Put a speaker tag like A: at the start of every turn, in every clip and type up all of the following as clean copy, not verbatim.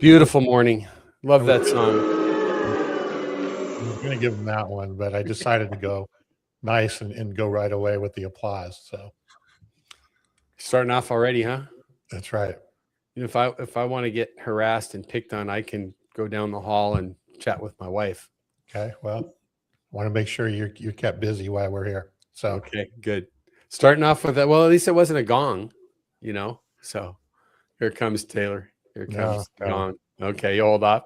A: Beautiful morning. Love that song.
B: I was going to give him that one, but I decided to go nice and go right away with the applause. So
A: starting off already, huh?
B: That's right.
A: You know, if I want to get harassed and picked on, I can go down the hall and chat with my wife.
B: Okay. Well, I want to make sure you're kept busy while we're here. So
A: okay, good. Starting off with that. Well, at least it wasn't a gong, So here comes Taylor. Here comes the gong. Okay, you hold off.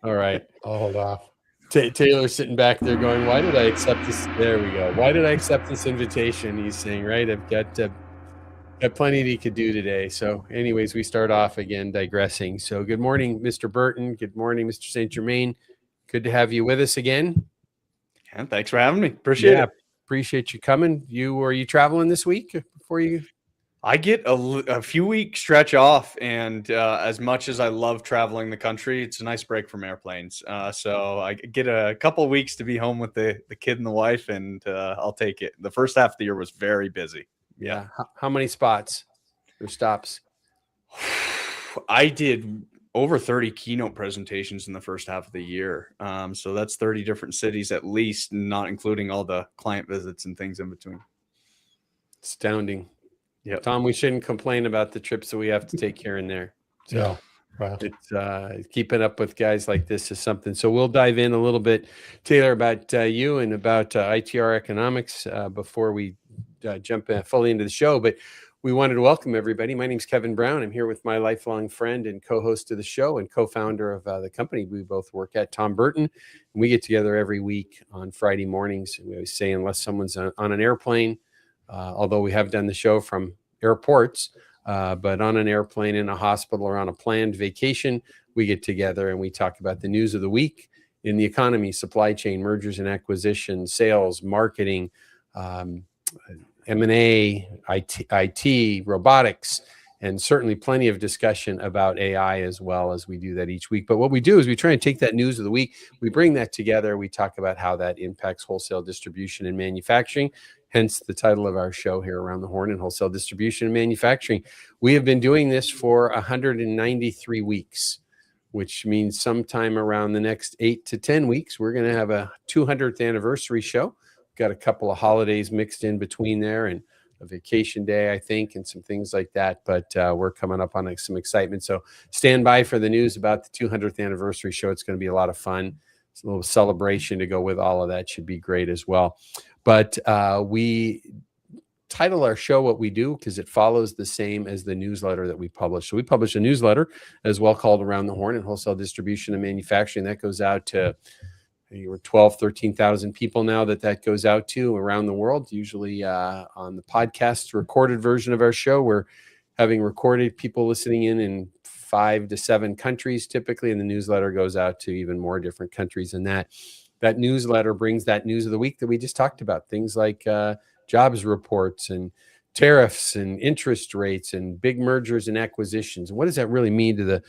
A: All right.
B: I'll hold off.
A: Taylor's sitting back there going, why did I accept this? There we go. Why did I accept this invitation? He's saying, right, I've got plenty that he could do today. So anyways, we start off again digressing. So good morning, Mr. Burton. Good morning, Mr. St. Germain. Good to have you with us again.
C: And thanks for having me. Appreciate it.
A: Appreciate you coming. Are you traveling this week before you?
C: I get a few week stretch off, and as much as I love traveling the country, it's a nice break from airplanes. So I get a couple of weeks to be home with the kid and the wife, and I'll take it. The first half of the year was very busy.
A: Yeah. How many spots or stops?
C: I did over 30 keynote presentations in the first half of the year. So that's 30 different cities at least, not including all the client visits and things in between.
A: Astounding. Yeah, Tom, we shouldn't complain about the trips that we have to take here and there.
B: So
A: it's keeping up with guys like this is something. So we'll dive in a little bit, Taylor, about you and about ITR Economics before we jump fully into the show. But we wanted to welcome everybody. My name is Kevin Brown. I'm here with my lifelong friend and co-host of the show and co-founder of the company we both work at, Tom Burton. And we get together every week on Friday mornings. We always say, unless someone's on an airplane, although we have done the show from airports, but on an airplane, in a hospital, or on a planned vacation, we get together and we talk about the news of the week in the economy, supply chain, mergers and acquisitions, sales, marketing, M&A, IT, robotics, and certainly plenty of discussion about AI as well as we do that each week. But what we do is we try and take that news of the week, we bring that together, we talk about how that impacts wholesale distribution and manufacturing, hence the title of our show here, Around the Horn in Wholesale Distribution and Manufacturing. We have been doing this for 193 weeks, which means sometime around the next 8 to 10 weeks, we're going to have a 200th anniversary show. Got a couple of holidays mixed in between there and a vacation day, I think, and some things like that. But we're coming up on some excitement. So stand by for the news about the 200th anniversary show. It's going to be a lot of fun. It's a little celebration to go with all of that. Should be great as well. But we title our show what we do because it follows the same as the newsletter that we publish. So we publish a newsletter as well called Around the Horn in Wholesale Distribution and Manufacturing. That goes out to 13,000 people now that goes out to around the world, usually on the podcast recorded version of our show. We're having recorded people listening in 5 to 7 countries typically, and the newsletter goes out to even more different countries than that. That newsletter brings that news of the week that we just talked about, things like jobs reports and tariffs and interest rates and big mergers and acquisitions. What does that really mean to the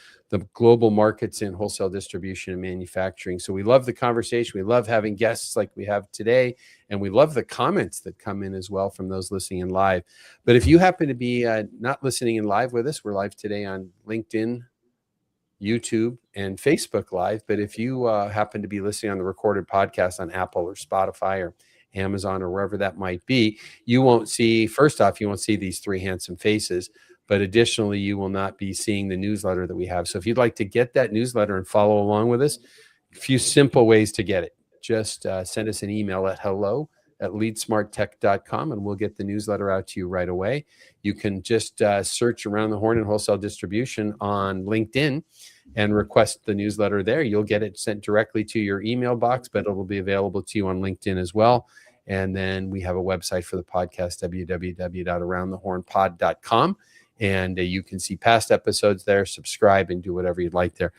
A: global markets in wholesale distribution and manufacturing? So we love the conversation. We love having guests like we have today, and we love the comments that come in as well from those listening in live. But if you happen to be not listening in live with us, we're live today on LinkedIn, YouTube, and Facebook Live. But if you happen to be listening on the recorded podcast on Apple or Spotify or Amazon or wherever that might be, you won't see, first off, you won't see these 3 handsome faces, but additionally, you will not be seeing the newsletter that we have. So if you'd like to get that newsletter and follow along with us, a few simple ways to get it. Just send us an email at hello@leadsmarttech.com and we'll get the newsletter out to you right away. You can just search Around the Horn in Wholesale Distribution on LinkedIn and request the newsletter there. You'll get it sent directly to your email box, but it will be available to you on LinkedIn as well. And then we have a website for the podcast, www.aroundthehornpod.com. And you can see past episodes there, subscribe, and do whatever you'd like there.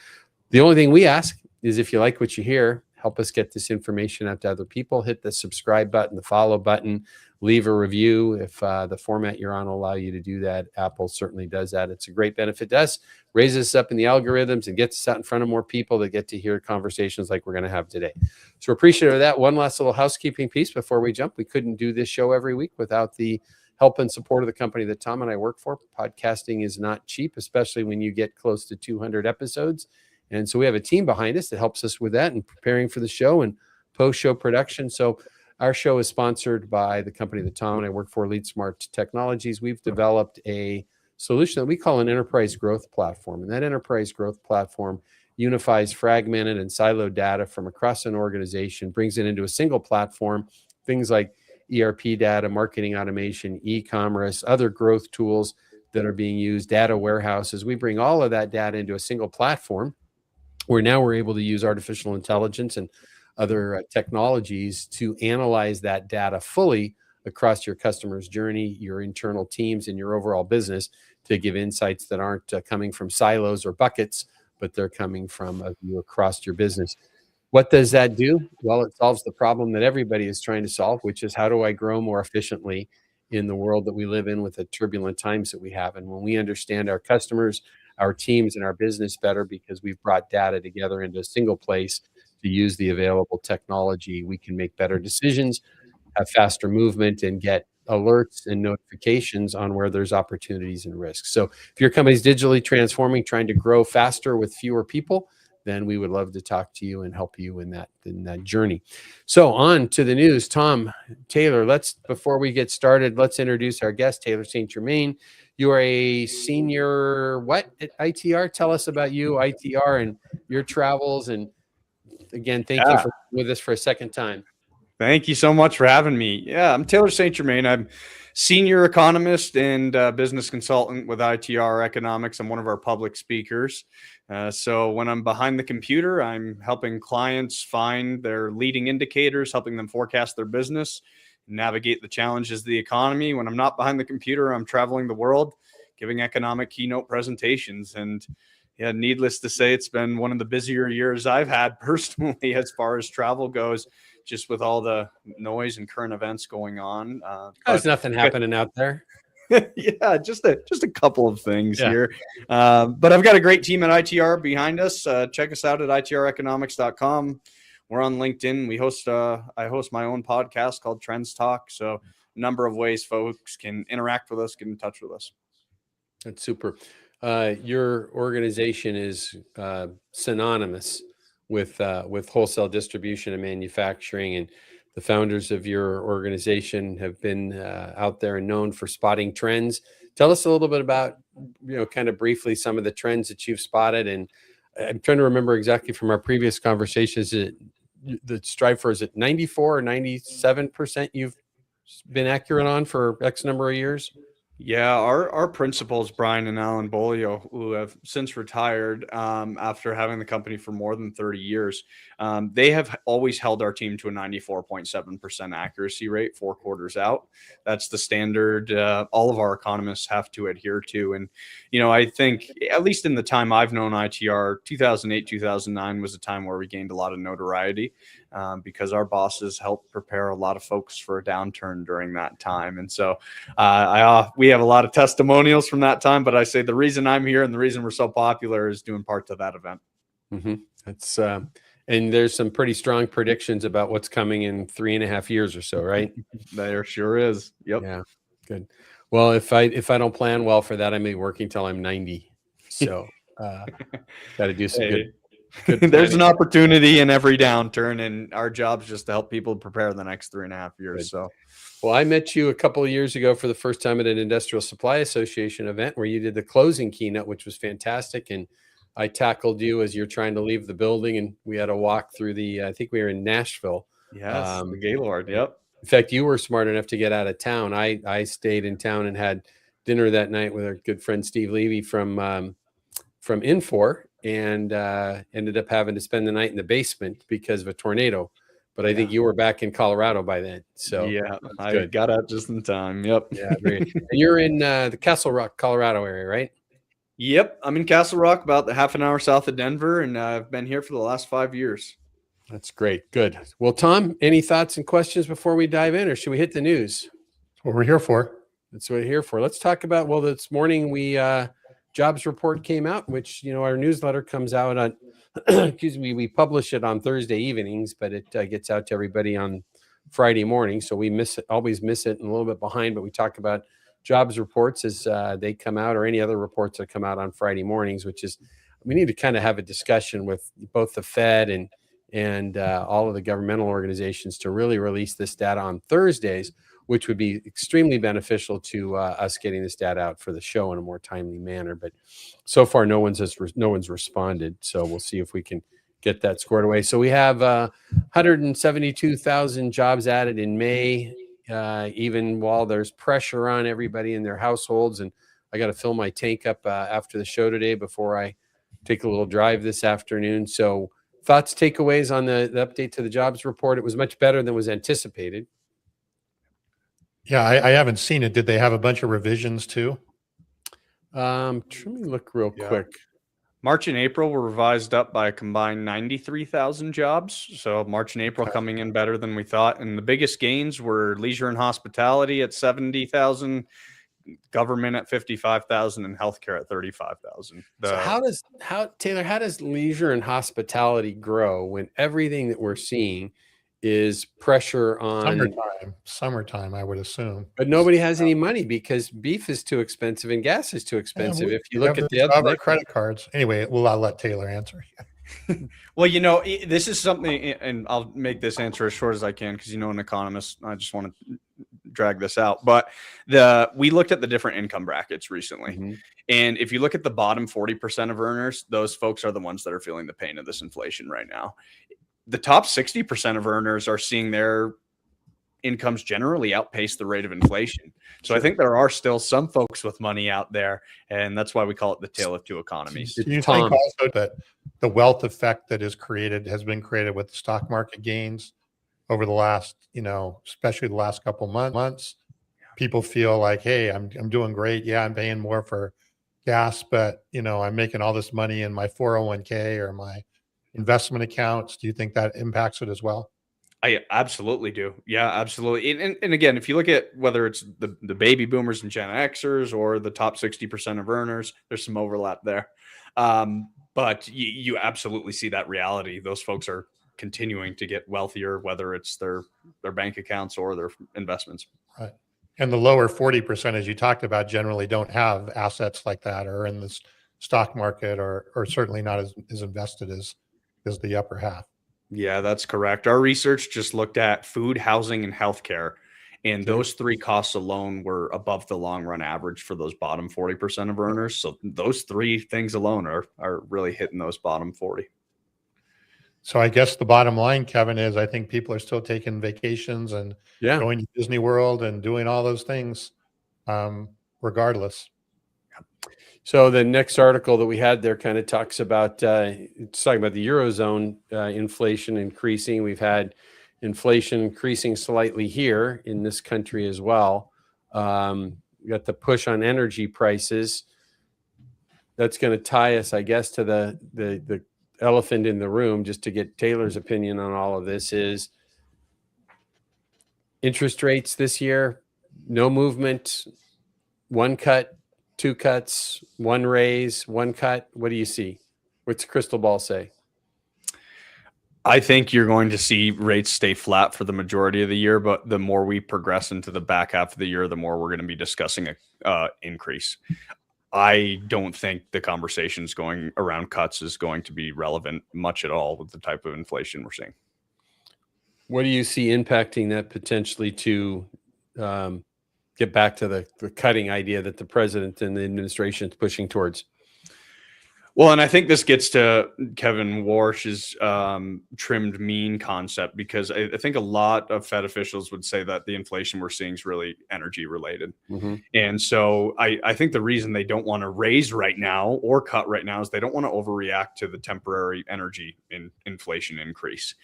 A: The only thing we ask is if you like what you hear, help us get this information out to other people. Hit the subscribe button, the follow button, leave a review. If the format you're on will allow you to do that, Apple certainly does that. It's a great benefit to us, raises us up in the algorithms and gets us out in front of more people that get to hear conversations like we're going to have today. So we're appreciative of that. One last little housekeeping piece before we jump. We couldn't do this show every week without the help and support of the company that Tom and I work for. Podcasting is not cheap, especially when you get close to 200 episodes. And so we have a team behind us that helps us with that and preparing for the show and post-show production. So our show is sponsored by the company that Tom and I work for, Lead Smart Technologies. We've developed a solution that we call an enterprise growth platform. And that enterprise growth platform unifies fragmented and siloed data from across an organization, brings it into a single platform, things like ERP data, marketing automation, e-commerce, other growth tools that are being used, data warehouses. We bring all of that data into a single platform where now we're able to use artificial intelligence and other technologies to analyze that data fully across your customer's journey, your internal teams, and your overall business to give insights that aren't coming from silos or buckets, but they're coming from a view across your business. What does that do? Well, it solves the problem that everybody is trying to solve, which is how do I grow more efficiently in the world that we live in with the turbulent times that we have? And when we understand our customers, our teams, and our business better because we've brought data together into a single place to use the available technology, we can make better decisions, have faster movement, and get alerts and notifications on where there's opportunities and risks. So if your company's digitally transforming, trying to grow faster with fewer people, then we would love to talk to you and help you in that journey. So on to the news. Tom, Taylor, before we get started, let's introduce our guest, Taylor St. Germain. You are a senior at ITR? Tell us about you, ITR, and your travels. And again, thank you for being with us for a second time.
C: Thank you so much for having me. Yeah, I'm Taylor St. Germain. I'm senior economist and business consultant with ITR Economics. I'm one of our public speakers. So when I'm behind the computer, I'm helping clients find their leading indicators, helping them forecast their business, navigate the challenges of the economy. When I'm not behind the computer, I'm traveling the world, giving economic keynote presentations. And yeah, needless to say, it's been one of the busier years I've had personally as far as travel goes, just with all the noise and current events going on.
A: There's nothing happening out there.
C: Yeah, just a couple of things here. But I've got a great team at ITR behind us. Check us out at itreconomics.com. We're on LinkedIn. I host my own podcast called Trends Talk. So a number of ways folks can interact with us, get in touch with us.
A: That's super. Your organization is synonymous with wholesale distribution and manufacturing, and the founders of your organization have been out there and known for spotting trends. Tell us a little bit about, kind of briefly, some of the trends that you've spotted. And I'm trying to remember exactly from our previous conversations, the strive for, is it 94 or 97% you've been accurate on for X number of years?
C: Yeah, our principals, Brian and Alan Bolio, who have since retired after having the company for more than 30 years, they have always held our team to a 94.7% accuracy rate 4 quarters out. That's the standard all of our economists have to adhere to. And, I think, at least in the time I've known ITR, 2008, 2009 was a time where we gained a lot of notoriety because our bosses helped prepare a lot of folks for a downturn during that time. And so we have a lot of testimonials from that time, but I say the reason I'm here and the reason we're so popular is due in part to that event.
A: Mm-hmm. That's and there's some pretty strong predictions about what's coming in 3.5 years or so, right?
C: There sure is. Yep.
A: Yeah. Good. Well, if I don't plan well for that, I may be working till I'm 90. So got to do some good
C: There's an opportunity in every downturn, and our job is just to help people prepare the next 3.5 years. So,
A: well, I met you a couple of years ago for the first time at an Industrial Supply Association event where you did the closing keynote, which was fantastic. And I tackled you as you're trying to leave the building, and we had a walk through I think we were in Nashville.
C: Yes, the Gaylord. Yep.
A: In fact, you were smart enough to get out of town. I stayed in town and had dinner that night with our good friend Steve Levy from Infor, and ended up having to spend the night in the basement because of a tornado. But I think you were back in Colorado by then. So
C: yeah, I got out just in time. Yep.
A: Yeah, great. And you're in the Castle Rock, Colorado area, right?
C: Yep, I'm in Castle Rock, about half an hour south of Denver, and I've been here for the last 5 years.
A: That's great. Good. Well, Tom, any thoughts and questions before we dive in, or should we hit the news?
B: That's what we're here for.
A: That's what we're here for. Let's talk about, this morning we jobs report came out, which, our newsletter comes out on, we publish it on Thursday evenings, but it gets out to everybody on Friday morning, so we always miss it and a little bit behind. But we talk about jobs reports as they come out, or any other reports that come out on Friday mornings, which is, we need to kind of have a discussion with both the Fed and all of the governmental organizations to really release this data on Thursdays, which would be extremely beneficial to us getting this data out for the show in a more timely manner. But so far, no one's responded. So we'll see if we can get that squared away. So we have 172,000 jobs added in May, even while there's pressure on everybody in their households. And I got to fill my tank up after the show today before I take a little drive this afternoon. So thoughts, takeaways on the update to the jobs report? It was much better than was anticipated.
B: Yeah, I haven't seen it. Did they have a bunch of revisions too?
A: Let me look real quick.
C: March and April were revised up by a combined 93,000 jobs. So March and April coming in better than we thought. And the biggest gains were leisure and hospitality at 70,000, government at 55,000, and healthcare at 35,000.
A: So Taylor, how does leisure and hospitality grow when everything that we're seeing is pressure on
B: summertime, I would assume.
A: But nobody has any money because beef is too expensive and gas is too expensive. If you look at the other
B: credit cards, anyway, I'll let Taylor answer.
C: Well, this is something, and I'll make this answer as short as I can because an economist. I just want to drag this out, but we looked at the different income brackets recently, and if you look at the bottom 40% of earners, those folks are the ones that are feeling the pain of this inflation right now. The top 60% of earners are seeing their incomes generally outpace the rate of inflation. So I think there are still some folks with money out there, and that's why we call it the tale of two economies.
B: Do you think also that the wealth effect that has been created with the stock market gains over the last, especially the last couple months, people feel like, hey, I'm doing great. Yeah, I'm paying more for gas, but I'm making all this money in my 401k or my investment accounts. Do you think that impacts it as well?
C: I absolutely do. Yeah, absolutely. And again, if you look at whether it's the baby boomers and Gen Xers or the top 60% of earners, there's some overlap there. But you absolutely see that reality. Those folks are continuing to get wealthier, whether it's their bank accounts or their investments.
B: Right. And the lower 40%, as you talked about, generally don't have assets like that or in the stock market or certainly not as invested as the upper half.
C: Yeah, that's correct. Our research just looked at food, housing, and healthcare, and those three costs alone were above the long run average for those bottom 40% of earners. So those three things alone are really hitting those bottom 40.
B: So I guess the bottom line, Kevin, is I think people are still taking vacations and going to Disney World and doing all those things, regardless.
A: So the next article that we had there kind of talks about, it's talking about the Eurozone inflation increasing. We've had inflation increasing slightly here in this country as well. We got the push on energy prices. That's going to tie us, I guess, to the elephant in the room, just to get Taylor's opinion on all of this, is interest rates this year, no movement, one cut, two cuts, one raise, one cut. What do you see? What's the crystal ball say?
C: I think you're going to see rates stay flat for the majority of the year, but the more we progress into the back half of the year, the more we're going to be discussing an increase. I don't think the conversations going around cuts is going to be relevant much at all with the type of inflation we're seeing.
A: What do you see impacting that potentially to get back to the cutting idea that the president and the administration is pushing towards?
C: Well, and I think this gets to Kevin Warsh's trimmed mean concept, because I think a lot of Fed officials would say that the inflation we're seeing is really energy related. And so I think the reason they don't want to raise right now or cut right now is they don't want to overreact to the temporary energy inflation increase.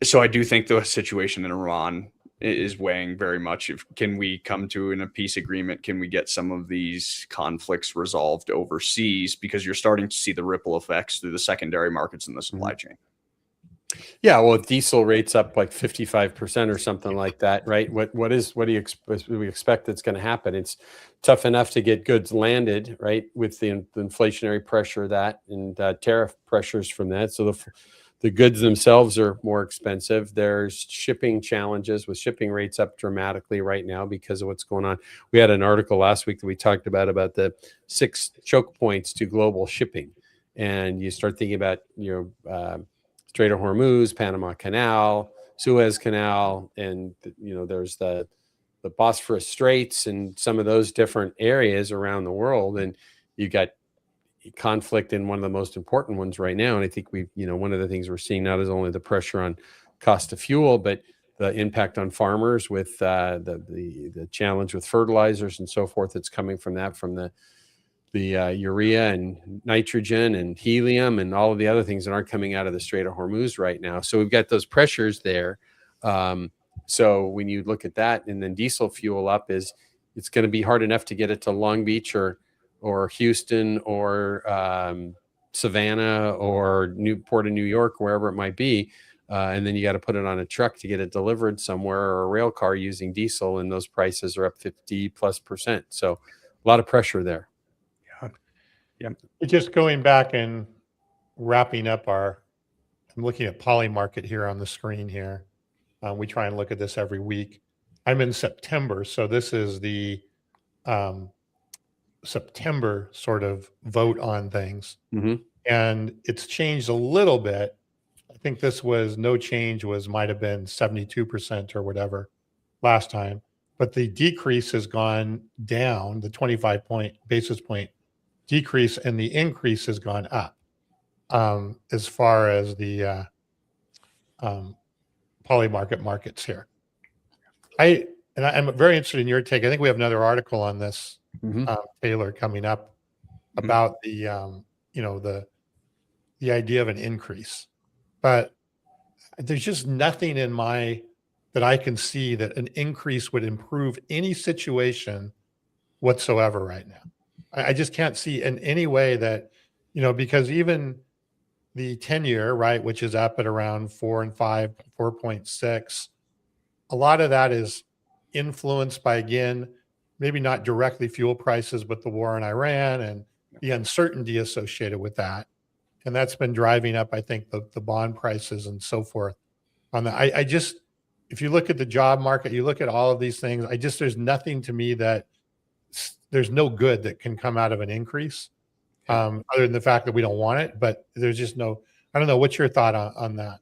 C: So I do think the situation in Iran is weighing very much. Can we come to a peace agreement? Can we get some of these conflicts resolved overseas? Because you're starting to see the ripple effects through the secondary markets in the supply chain.
A: Yeah, well, diesel rates up like 55% or something like that, right? What do we expect that's going to happen? It's tough enough to get goods landed, right, with the inflationary pressure of that and tariff pressures from that. So the goods themselves are more expensive. There's shipping challenges with shipping rates up dramatically right now because of what's going on. We had an article last week that we talked about the 6 choke points to global shipping. And you start thinking about, Strait of Hormuz, Panama Canal, Suez Canal, and, there's the Bosphorus Straits and some of those different areas around the world. And you got conflict in one of the most important ones right now. And I think one of the things we're seeing not is only the pressure on cost of fuel, but the impact on farmers with the challenge with fertilizers and so forth that's coming from that, from the urea and nitrogen and helium and all of the other things that aren't coming out of the Strait of Hormuz right now. So we've got those pressures there. So when you look at that, and then diesel fuel up, it's going to be hard enough to get it to Long Beach or Houston or Savannah or Port of New York, wherever it might be. And then you got to put it on a truck to get it delivered somewhere, or a rail car using diesel, and those prices are up 50+%. So a lot of pressure there.
B: Yeah. Just going back and wrapping up I'm looking at Polymarket here on the screen here. We try and look at this every week. I'm in September, so this is the September sort of vote on things.
A: Mm-hmm.
B: And it's changed a little bit. I think this was no change, might have been 72% or whatever last time, but the decrease has gone down, the 25 basis point decrease, and the increase has gone up as far as the Polymarket markets here. I'm very interested in your take. I think we have another article on this, Taylor, coming up about the idea of an increase, but there's just nothing that I can see that an increase would improve any situation whatsoever right now. I just can't see in any way that, because even the 10-year, right, which is up at around 4 and 5, 4.6, a lot of that is influenced by, again, maybe not directly fuel prices, but the war in Iran and the uncertainty associated with that. And that's been driving up, I think, the bond prices and so forth. If you look at the job market, you look at all of these things, there's nothing to me that there's no good that can come out of an increase, other than the fact that we don't want it. But there's just I don't know. What's your thought on that?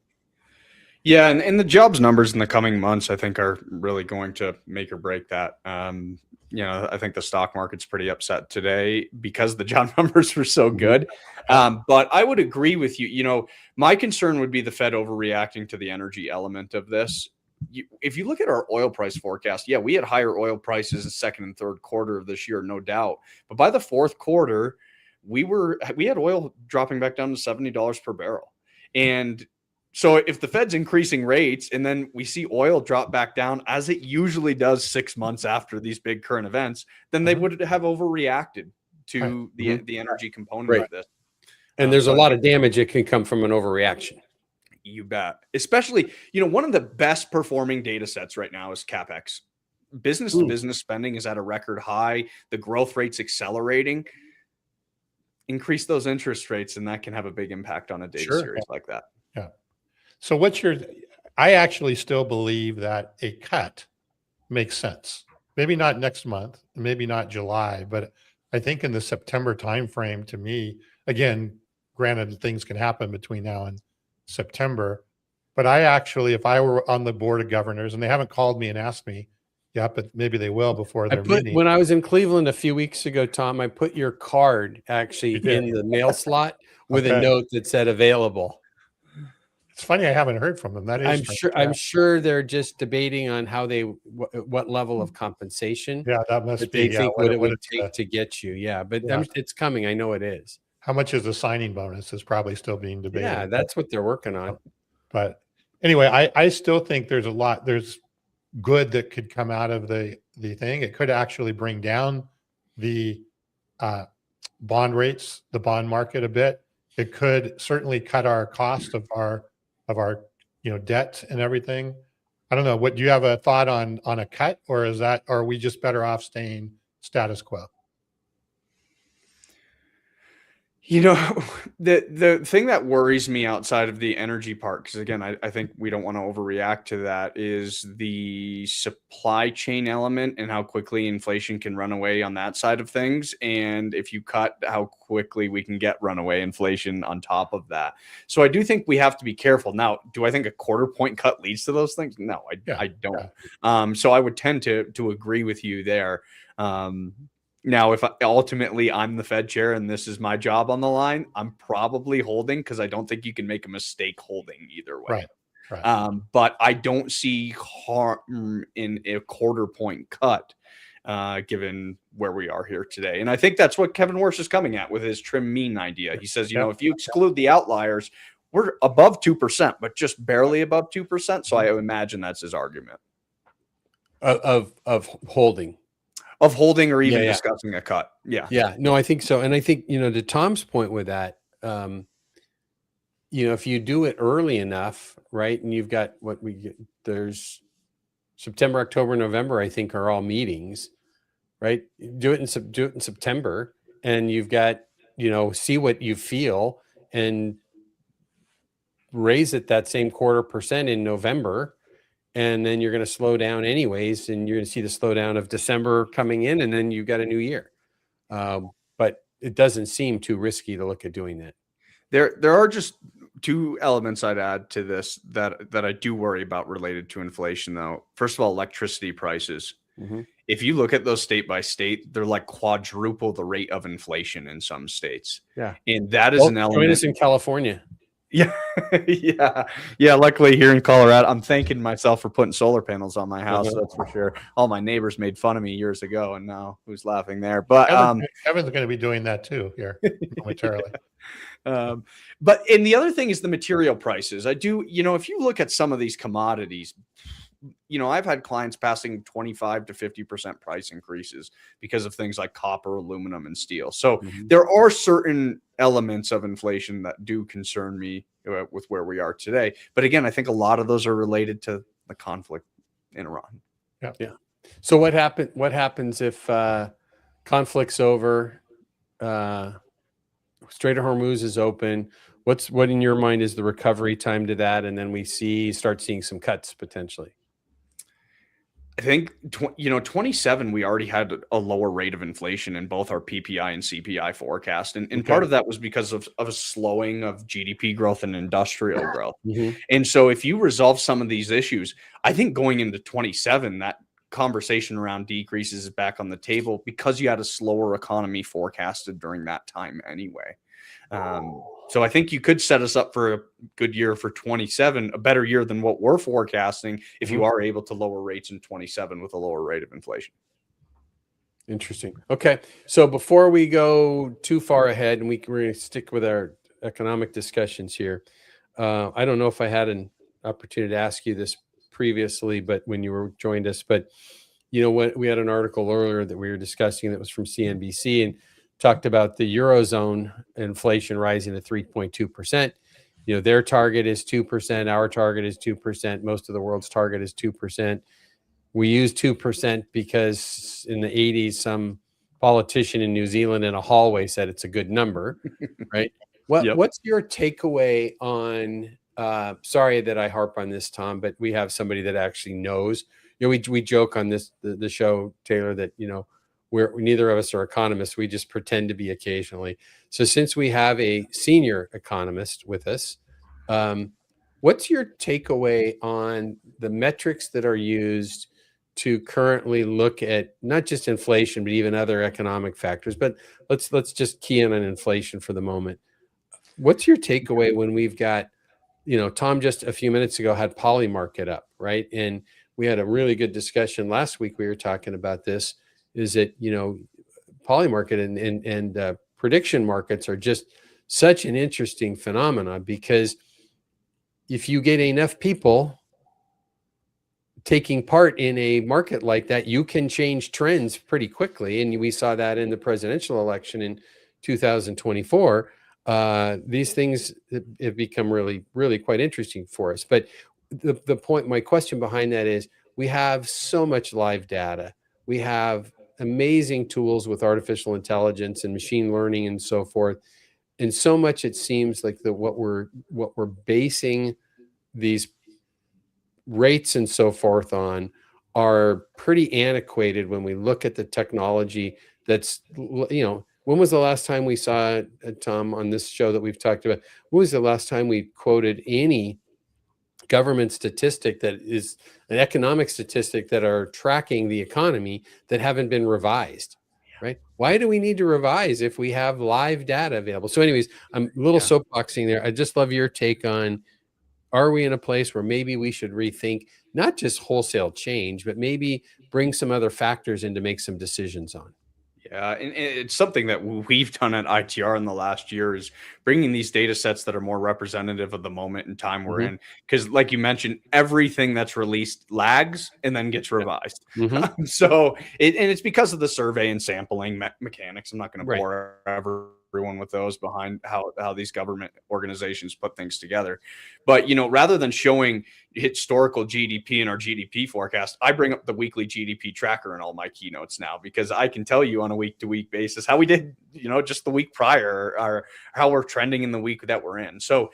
C: Yeah, and the jobs numbers in the coming months, I think, are really going to make or break that. I think the stock market's pretty upset today because the job numbers were so good. But I would agree with you. My concern would be the Fed overreacting to the energy element of this. If you look at our oil price forecast, we had higher oil prices in second and third quarter of this year, no doubt. But by the fourth quarter, we had oil dropping back down to $70 per barrel. And so if the Fed's increasing rates and then we see oil drop back down, as it usually does 6 months after these big current events, then they would have overreacted to the energy component of this.
A: And there's a lot of damage that can come from an overreaction.
C: You bet. Especially, one of the best performing data sets right now is CapEx. Business to business spending is at a record high. The growth rate's accelerating. Increase those interest rates, and that can have a big impact on a data series like that.
B: Yeah. So I actually still believe that a cut makes sense. Maybe not next month, maybe not July, but I think in the September timeframe, to me, again, granted, things can happen between now and September, but if I were on the board of governors, and they haven't called me and asked me yet, but maybe they will before their meeting.
A: When I was in Cleveland a few weeks ago, Tom, I put your card actually in the mail slot with a note that said available.
B: It's funny, I haven't heard from them. That is,
A: I'm sure they're just debating on how what level of compensation.
B: Yeah, that must be.
A: They think what it would take to get you. Yeah, but it's coming. I know it is.
B: How much is the signing bonus is probably still being debated.
A: Yeah, that's what they're working on.
B: But anyway, I still think there's good that could come out of the thing. It could actually bring down the bond rates, the bond market a bit. It could certainly cut our cost of our debt and everything. I don't know. Do you have a thought on a cut, or are we just better off staying status quo?
C: You know, the thing that worries me outside of the energy part, because again, I think we don't want to overreact to that, is the supply chain element and how quickly inflation can run away on that side of things. And if you cut, how quickly we can get runaway inflation on top of that. So I do think we have to be careful. Now, do I think a quarter point cut leads to those things? No, I don't. So I would tend to agree with you there. Now, if ultimately I'm the Fed chair and this is my job on the line, I'm probably holding, because I don't think you can make a mistake holding either way.
B: Right.
C: But I don't see harm in a quarter point cut, given where we are here today. And I think that's what Kevin Warsh is coming at with his trim mean idea. He says, if you exclude the outliers, we're above 2%, but just barely above 2%. So I imagine that's his argument
A: Of holding.
C: Of holding or even discussing a cut.
A: Yeah. No, I think so. And I think, to Tom's point with that, if you do it early enough, right, and you've got there's September, October, November, I think are all meetings, right? Do it in September, and you've got, see what you feel and raise it that same 0.25% in November. And then you're going to slow down anyways, and you're going to see the slowdown of December coming in, and then you've got a new year. But it doesn't seem too risky to look at doing that.
C: There are just two elements I'd add to this that I do worry about related to inflation, though. First of all, electricity prices. Mm-hmm. If you look at those state by state, they're like quadruple the rate of inflation in some states.
A: Yeah,
C: and that is an element.
A: Join us in California.
C: Yeah. Luckily here in Colorado, I'm thanking myself for putting solar panels on my house. That's for sure. All my neighbors made fun of me years ago, and now who's laughing there? But
B: Kevin's going to be doing that too here momentarily.
C: But and the other thing is the material prices. I do, if you look at some of these commodities, I've had clients passing 25 to 50% price increases because of things like copper, aluminum, and steel. So there are certain elements of inflation that do concern me with where we are today. But again, I think a lot of those are related to the conflict in Iran.
A: Yeah. So what happens if conflict's over, Strait of Hormuz is open? What in your mind is the recovery time to that? And then we start seeing some cuts potentially.
C: I think, 27, we already had a lower rate of inflation in both our PPI and CPI forecast. And part of that was because of a slowing of GDP growth and industrial growth. Mm-hmm. And so if you resolve some of these issues, I think going into 27, that conversation around decreases is back on the table because you had a slower economy forecasted during that time anyway. So I think you could set us up for a good year for 27, a better year than what we're forecasting if you are able to lower rates in 27 with a lower rate of inflation.
A: Interesting. Okay. So before we go too far ahead, and we're going to stick with our economic discussions here, I don't know if I had an opportunity to ask you this previously, but when you joined us, but we had an article earlier that we were discussing that was from CNBC and talked about the Eurozone inflation rising to 3.2%. Their target is 2%. Our target is 2%. Most of the world's target is 2%. We use 2% because in the 80s, some politician in New Zealand in a hallway said it's a good number, right? What's your takeaway on, sorry that I harp on this, Tom, but we have somebody that actually knows. We joke on the show, Taylor, that, we're neither of us are economists. We just pretend to be occasionally. So since we have a senior economist with us, what's your takeaway on the metrics that are used to currently look at not just inflation, but even other economic factors? But let's just key in on inflation for the moment. What's your takeaway when we've got, Tom just a few minutes ago had Polymarket up, right? And we had a really good discussion last week. We were talking about this. Is that, Polymarket and prediction markets are just such an interesting phenomenon, because if you get enough people taking part in a market like that, you can change trends pretty quickly. And we saw that in the presidential election in 2024. These things have become really, really quite interesting for us. But my question behind that is, we have so much live data. We have amazing tools with artificial intelligence and machine learning and so forth. and so much it seems like what we're basing these rates and so forth on are pretty antiquated when we look at the technology that's, when was the last time we saw, Tom, on this show that we've talked about, when was the last time we quoted any government statistic that is an economic statistic that are tracking the economy that haven't been revised, right? Why do we need to revise if we have live data available? So anyways, I'm a little soapboxing there. I just love your take on, are we in a place where maybe we should rethink not just wholesale change, but maybe bring some other factors in to make some decisions on?
C: Yeah, and it's something that we've done at ITR in the last year is bringing these data sets that are more representative of the moment in time we're in. Because, like you mentioned, everything that's released lags and then gets revised. So, it's because of the survey and sampling mechanics. I'm not going to bore everyone with those behind how these government organizations put things together. But, rather than showing historical GDP in our GDP forecast, I bring up the weekly GDP tracker in all my keynotes now, because I can tell you on a week-to-week basis how we did, just the week prior, or how we're trending in the week that we're in. So,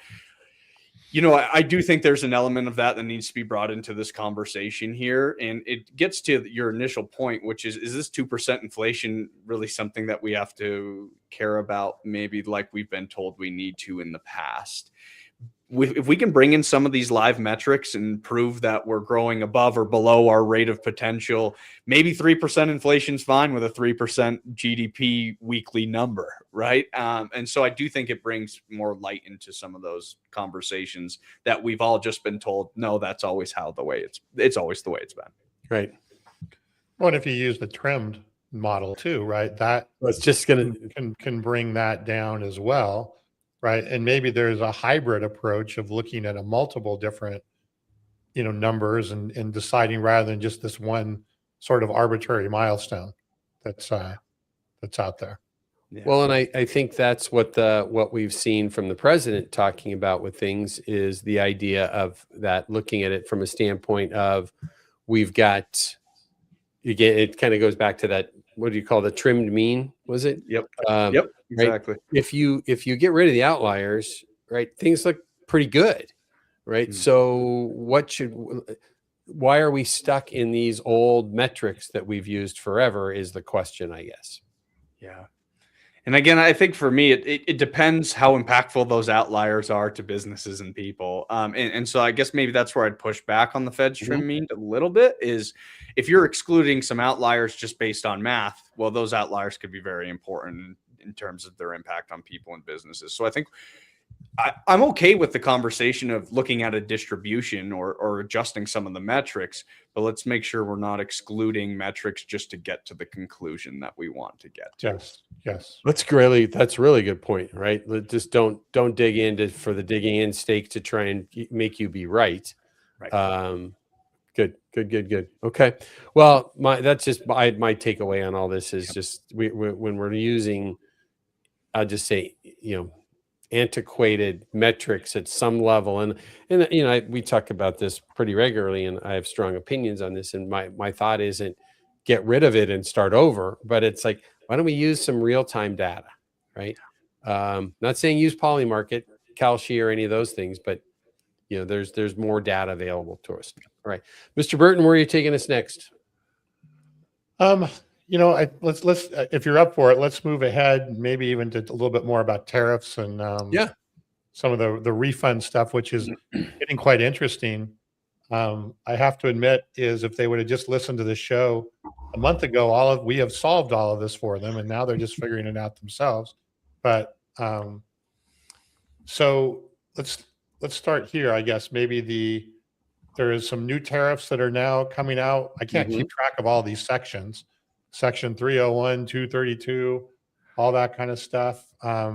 C: I do think there's an element of that needs to be brought into this conversation here. And it gets to your initial point, which is this 2% inflation really something that we have to care about, maybe like we've been told we need to in the past? If we can bring in some of these live metrics and prove that we're growing above or below our rate of potential, maybe 3% inflation is fine with a 3% GDP weekly number, right? And so I do think it brings more light into some of those conversations that we've all just been told, no, that's always it's always the way it's been.
A: Right.
B: Well, and if you use the trimmed model too, right, that
A: it's just
B: can bring that down as well. Right. And maybe there's a hybrid approach of looking at a multiple different, numbers and deciding rather than just this one sort of arbitrary milestone that's out there.
A: Yeah. Well, and I think that's what we've seen from the president talking about with things is the idea of that, looking at it from a standpoint of we've got, again, it kind of goes back to that, what do you call the trimmed mean? Was it?
C: Yep.
A: Exactly. Right? If you get rid of the outliers, right, things look pretty good, right? So why are we stuck in these old metrics that we've used forever is the question, I guess.
C: Yeah. And again, I think for me, it depends how impactful those outliers are to businesses and people. And so I guess maybe that's where I'd push back on the Fed's trim mean a little bit, is if you're excluding some outliers just based on math, well, those outliers could be very important in terms of their impact on people and businesses. So I think I'm okay with the conversation of looking at a distribution or adjusting some of the metrics, but let's make sure we're not excluding metrics just to get to the conclusion that we want to get to.
B: Yes.
A: That's really a good point, right? Just don't dig into for the digging in stake to try and make you be right. Good. Okay. Well, that's just my takeaway on all this is just when we're using, I'll just say, antiquated metrics at some level, and we talk about this pretty regularly, and I have strong opinions on this. And my thought isn't get rid of it and start over, but it's like, why don't we use some real-time data, right? Not saying use Polymarket, Kalshi, or any of those things, but there's more data available to us. All right, Mr. Burton, where are you taking us next?
B: Let's if you're up for it, let's move ahead, maybe even to a little bit more about tariffs and some of the refund stuff, which is getting quite interesting. I have to admit is if they would have just listened to the show a month ago, we have solved all of this for them, and now they're just figuring it out themselves. But so let's start here. I guess maybe there is some new tariffs that are now coming out. I can't keep track of all these sections. Section 301, 232, all that kind of stuff. I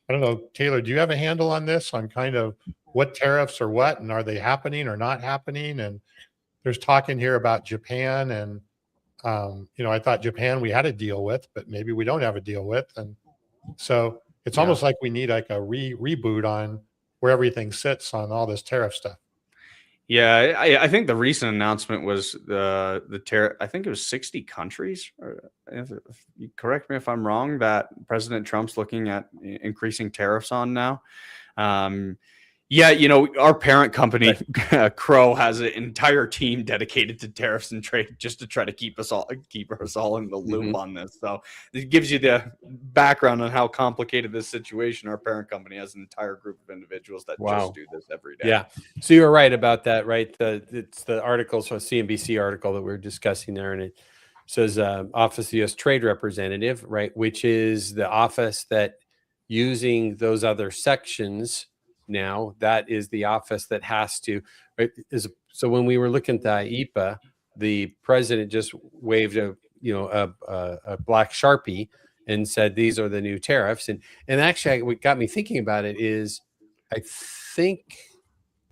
B: don't know, Taylor, do you have a handle on this, on kind of what tariffs are what, and are they happening or not happening? And there's talking here about Japan, and I thought Japan we had a deal with, but maybe we don't have a deal with. And so it's almost like we need like a reboot on where everything sits on all this tariff stuff.
C: Yeah, I think the recent announcement was the tariff. I think it was 60 countries. If you correct me if I'm wrong, that President Trump's looking at increasing tariffs on now. Yeah, our parent company, Crow, has an entire team dedicated to tariffs and trade just to try to keep us all in the loop on this. So it gives you the background on how complicated this situation. Our parent company has an entire group of individuals that just do this every day.
A: Yeah. So you were right about that, right? It's the article, so CNBC article that we were discussing there, and it says Office of the U.S. Trade Representative, right, which is the office that, using those other sections now, that is the office that has to, right? So when we were looking at the IEPA, the president just waved a black Sharpie and said, these are the new tariffs. And actually, what got me thinking about it is, I think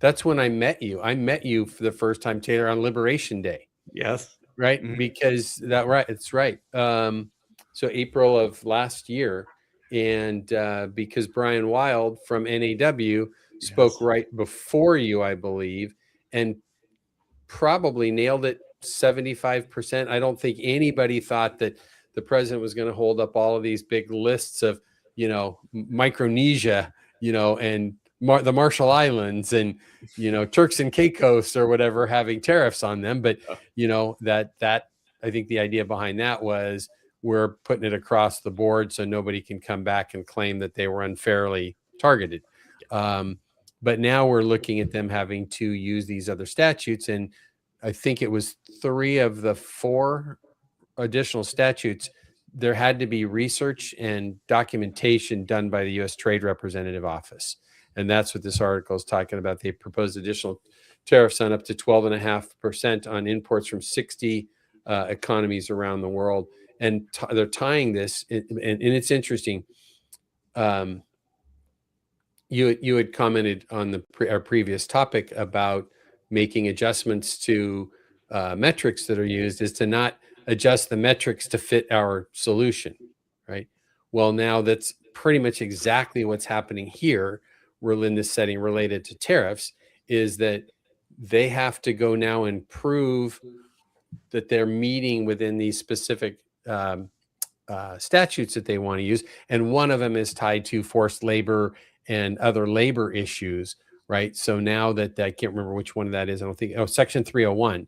A: that's when I met you. I met you for the first time, Taylor, on Liberation Day.
C: Yes.
A: Right. Mm-hmm. Because it's right. So April of last year. And because Brian Wild from NAW spoke right before you, I believe, and probably nailed it 75%. I don't think anybody thought that the president was going to hold up all of these big lists of, Micronesia, and the Marshall Islands and, Turks and Caicos or whatever having tariffs on them. But, that I think the idea behind that was, we're putting it across the board so nobody can come back and claim that they were unfairly targeted. But now we're looking at them having to use these other statutes. And I think it was 3 of the 4 additional statutes. There had to be research and documentation done by the U.S. Trade Representative Office. And that's what this article is talking about. They proposed additional tariffs on up to 12.5% on imports from 60 economies around the world. And they're tying this, and it's interesting. You had commented on our previous topic about making adjustments to metrics that are used, is to not adjust the metrics to fit our solution, right? Well, now that's pretty much exactly what's happening here. We're in this setting related to tariffs, is that they have to go now and prove that they're meeting within these specific statutes that they want to use. And one of them is tied to forced labor and other labor issues, right? So now that I can't remember which one of that is. I don't think, Section 301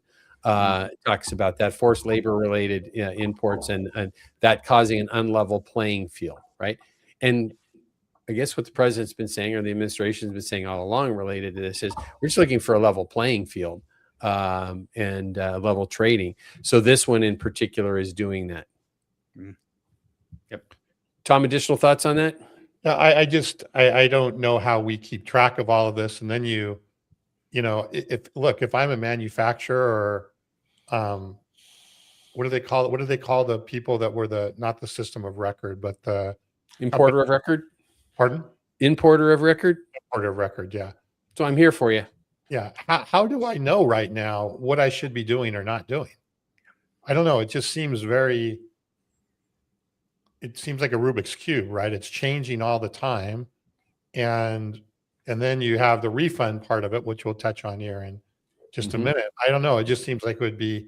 A: talks about that, forced labor related imports and that causing an unlevel playing field, right? And I guess what the president's been saying, or the administration's been saying all along related to this, is we're just looking for a level playing field and level trading. So this one in particular is doing that. Yep. Tom, additional thoughts on that?
B: Yeah, I don't know how we keep track of all of this. And then if I'm a manufacturer, or what do they call it? What do they call the people that were not the system of record, but the
A: importer of record?
B: Pardon?
A: Importer of record?
B: Importer of record, yeah.
A: So I'm here for you.
B: Yeah. How do I know right now what I should be doing or not doing? I don't know. It just seems it seems like a Rubik's Cube, right? It's changing all the time. And then you have the refund part of it, which we'll touch on here in just a minute. I don't know. It just seems like it would be,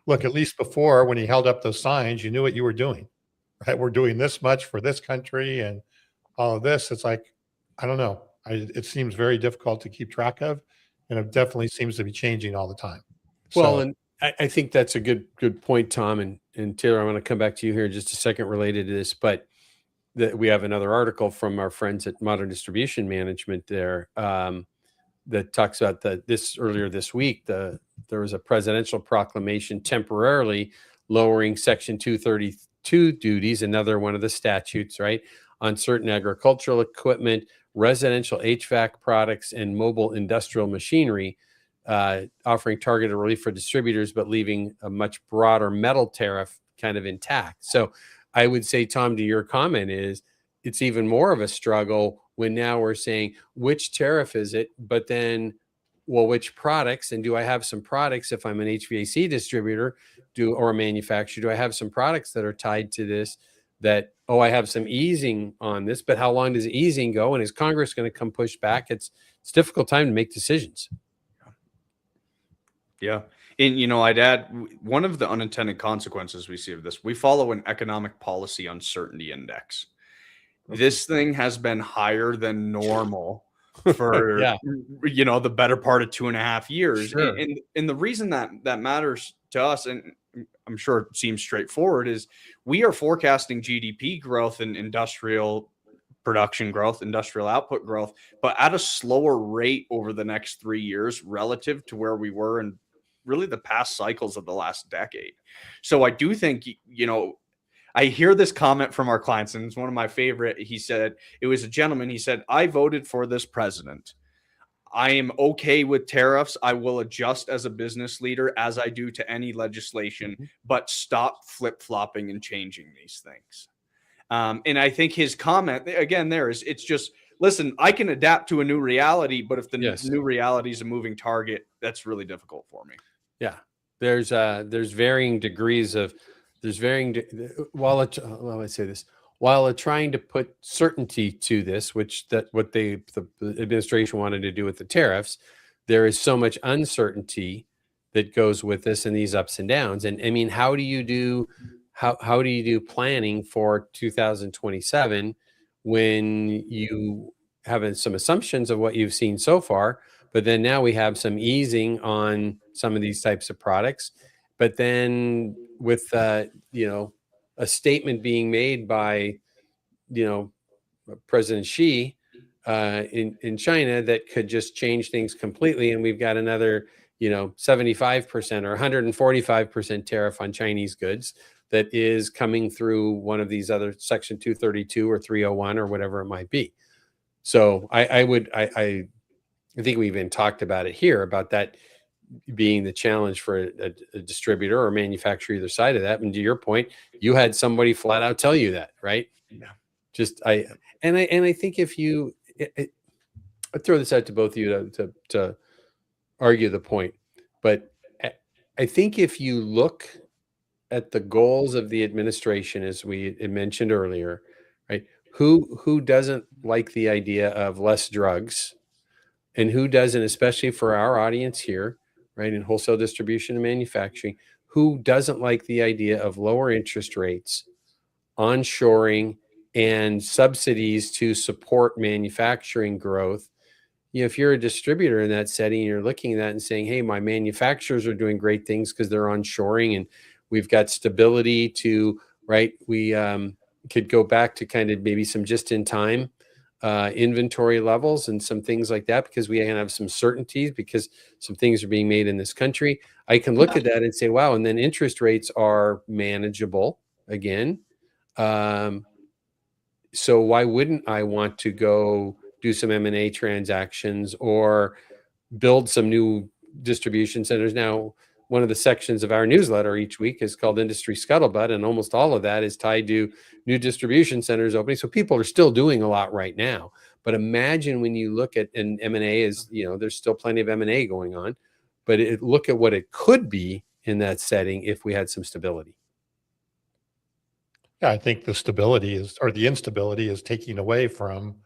B: look, at least before, when he held up those signs, you knew what you were doing, right? We're doing this much for this country and all of this. It's like, I don't know. It seems very difficult to keep track of, and it definitely seems to be changing all the time.
A: Well, and I think that's a good point, Tom. And Taylor, I want to come back to you here in just a second related to this, but we have another article from our friends at Modern Distribution Management there that talks about this earlier this week. There was a presidential proclamation temporarily lowering Section 232 duties, another one of the statutes, right, on certain agricultural equipment, residential HVAC products, and mobile industrial machinery, offering targeted relief for distributors, but leaving a much broader metal tariff kind of intact. So I would say, Tom, to your comment, is it's even more of a struggle when now we're saying, which tariff is it? But then, well, which products? And do I have some products, if I'm an HVAC distributor or a manufacturer, do I have some products that are tied to this that, I have some easing on this, but how long does easing go? And is Congress going to come push back? It's a difficult time to make decisions.
C: Yeah. And, I'd add one of the unintended consequences we see of this, we follow an economic policy uncertainty index. This thing has been higher than normal for,
A: Yeah,
C: the better part of 2.5 years.
A: sure.
C: And the reason that matters to us, and I'm sure it seems straightforward, is we are forecasting GDP growth and industrial production growth, industrial output growth, but at a slower rate over the next 3 years relative to where we were in really the past cycles of the last decade. So I do think, I hear this comment from our clients, and it's one of my favorite. He said, it was a gentleman. He said, I voted for this president. I am okay with tariffs. I will adjust as a business leader as I do to any legislation, but stop flip flopping and changing these things. And I think his comment again there is, it's just, listen, I can adapt to a new reality, but if the new reality is a moving target, that's really difficult for me.
A: Yeah, there's varying degrees of while trying to put certainty to this, which what the administration wanted to do with the tariffs, there is so much uncertainty that goes with this and these ups and downs. And I mean, how do you do planning for 2027 when you have some assumptions of what you've seen so far, but then now we have some easing on some of these types of products, but then with a statement being made by President Xi in China that could just change things completely, and we've got another 75% or 145% tariff on Chinese goods that is coming through one of these other Section 232 or 301 or whatever it might be. So I think we even talked about it here, about that being the challenge for a distributor or manufacturer either side of that. And to your point, you had somebody flat out tell you that, right?
C: Yeah.
A: I think if you, I throw this out to both of you to argue the point, but I think if you look at the goals of the administration, as we mentioned earlier, right? Who doesn't like the idea of less drugs, and who doesn't, especially for our audience here, right, in wholesale distribution and manufacturing, who doesn't like the idea of lower interest rates, onshoring, and subsidies to support manufacturing growth? If you're a distributor in that setting, you're looking at that and saying, hey, my manufacturers are doing great things because they're onshoring and we've got stability to, right? We could go back to kind of maybe some just-in-time inventory levels and some things like that, because we have some certainties because some things are being made in this country. I can look at that and say, wow, and then interest rates are manageable again. So why wouldn't I want to go do some M&A transactions or build some new distribution centers? Now, one of the sections of our newsletter each week is called Industry Scuttlebutt, and almost all of that is tied to new distribution centers opening. So people are still doing a lot right now. But imagine when you look at, and M&A is, there's still plenty of M&A going on, but look at what it could be in that setting if we had some stability.
B: Yeah, I think the stability or the instability is taking away from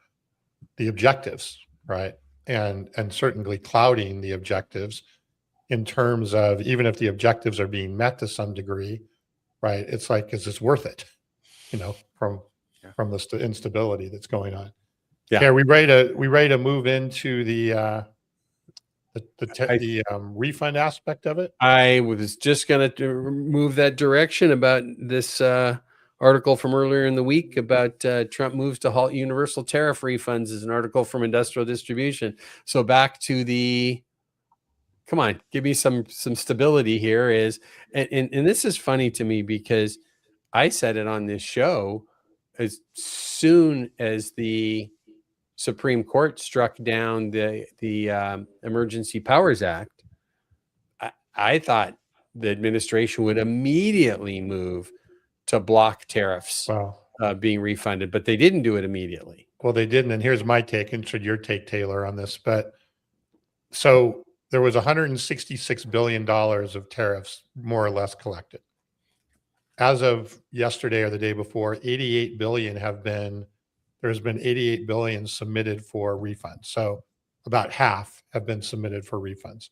B: the objectives, right? And certainly clouding the objectives in terms of, even if the objectives are being met to some degree, right? It's like, is this worth it? From the instability that's going on.
A: Yeah.
B: Are we ready to move into the refund aspect of it?
A: I was just going to move that direction about this article from earlier in the week about Trump moves to halt universal tariff refunds, is an article from Industrial Distribution. So back to come on, give me some stability here. And this is funny to me because I said it on this show as soon as the Supreme Court struck down the Emergency Powers Act. I thought the administration would immediately move to block tariffs being refunded, but they didn't do it immediately.
B: Well, they didn't. And here's my take, and should your take, Taylor, on this. But so there was $166 billion of tariffs, more or less, collected. As of yesterday or the day before, 88 billion there's been 88 billion submitted for refunds. So about half have been submitted for refunds.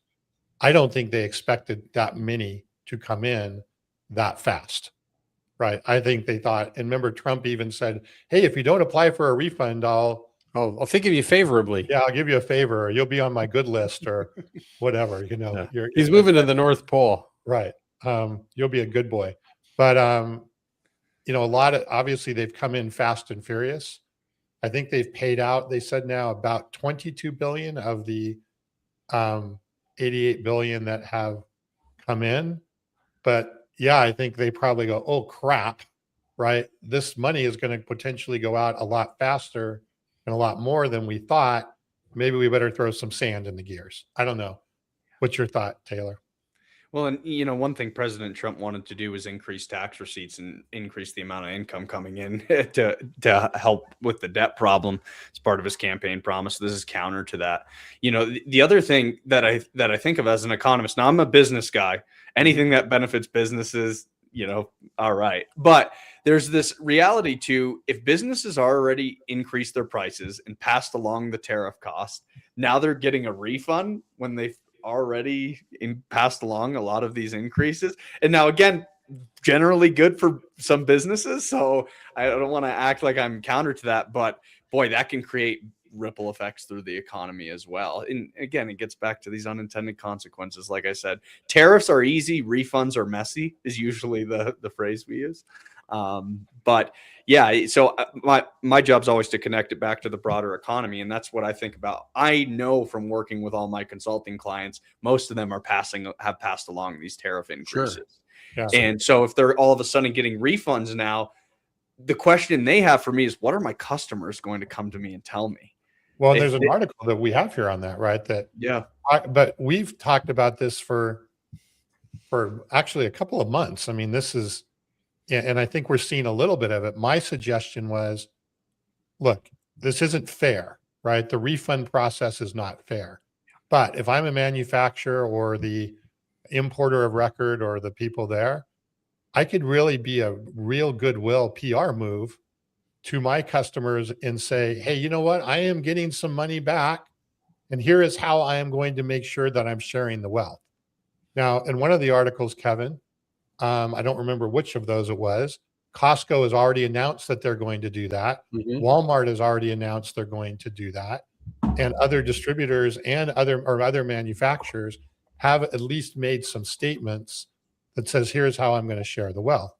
B: I don't think they expected that many to come in that fast, right? I think they thought, and remember Trump even said, hey, if you don't apply for a refund, I'll
A: think of you favorably.
B: Yeah, I'll give you a favor, or you'll be on my good list or whatever,
A: Yeah. He's moving to the North Pole.
B: Right. You'll be a good boy. But, obviously they've come in fast and furious. I think they've paid out, they said now about 22 billion of the 88 billion that have come in. But yeah, I think they probably go, oh crap, right? This money is going to potentially go out a lot faster and a lot more than we thought. Maybe we better throw some sand in the gears. I don't know. What's your thought, Taylor?
C: Well, and one thing President Trump wanted to do was increase tax receipts and increase the amount of income coming in to help with the debt problem. It's part of his campaign promise. This is counter to that. The other thing that I think of as an economist. Now, I'm a business guy. Anything that benefits businesses, all right. But there's this reality too. If businesses already increased their prices and passed along the tariff cost, now they're getting a refund when they've already passed along a lot of these increases. And now again, generally good for some businesses. So I don't want to act like I'm counter to that, but boy, that can create ripple effects through the economy as well. And again, it gets back to these unintended consequences. Like I said, tariffs are easy, refunds are messy is usually the phrase we use. But yeah, so my job's always to connect it back to the broader economy. And that's what I think about. I know from working with all my consulting clients, most of them have passed along these tariff increases.
A: Sure.
B: Yeah.
C: And so if they're all of a sudden getting refunds now, the question they have for me is, what are my customers going to come to me and tell me?
B: Well, there's an article that we have here on that, right? But we've talked about this for actually a couple of months. I mean, and I think we're seeing a little bit of it. My suggestion was, look, this isn't fair, right? The refund process is not fair. But if I'm a manufacturer or the importer of record or the people there, I could really be a real goodwill PR move to my customers and say, hey, you know what? I am getting some money back. And here is how I am going to make sure that I'm sharing the wealth. Now, in one of the articles, Kevin, I don't remember which of those it was, Costco has already announced that they're going to do that.
A: Mm-hmm.
B: Walmart has already announced they're going to do that. And other distributors and other manufacturers have at least made some statements that says, here's how I'm going to share the wealth.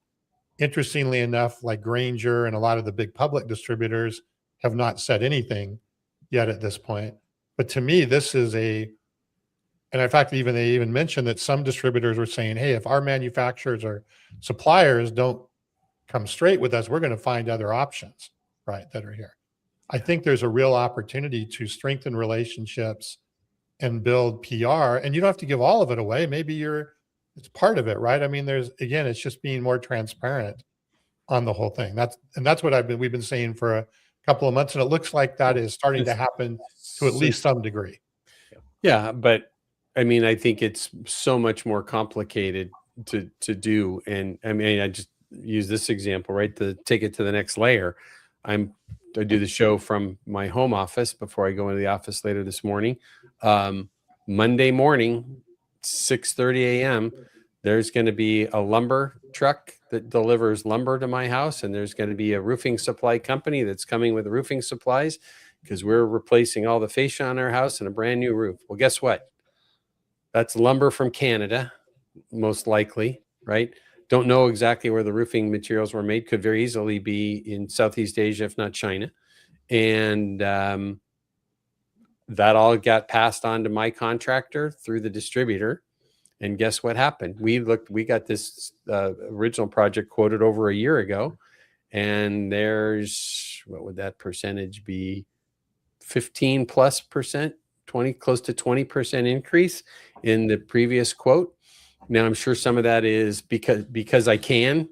B: Interestingly enough, like Grainger and a lot of the big public distributors have not said anything yet at this point. But to me, this is and in fact, they even mentioned that some distributors were saying, hey, if our manufacturers or suppliers don't come straight with us, we're going to find other options, right, that are here. I think there's a real opportunity to strengthen relationships and build PR. And you don't have to give all of it away. Maybe it's part of it, right? I mean, it's just being more transparent on the whole thing. That's what we've been saying for a couple of months. And it looks like that is starting to happen to at least some degree.
A: Yeah, but I mean, I think it's so much more complicated to do. And I mean, I just use this example, right? To take it to the next layer. I do the show from my home office before I go into the office later this morning. Monday morning, 6:30 a.m., there's going to be a lumber truck that delivers lumber to my house. And there's going to be a roofing supply company that's coming with roofing supplies because we're replacing all the fascia on our house and a brand new roof. Well, guess what? That's lumber from Canada, most likely, right? Don't know exactly where the roofing materials were made. Could very easily be in Southeast Asia, if not China. And that all got passed on to my contractor through the distributor. And guess what happened? We got this original project quoted over a year ago. And there's, what would that percentage be? 15+%, close to 20% increase in the previous quote. Now, I'm sure some of that is because I can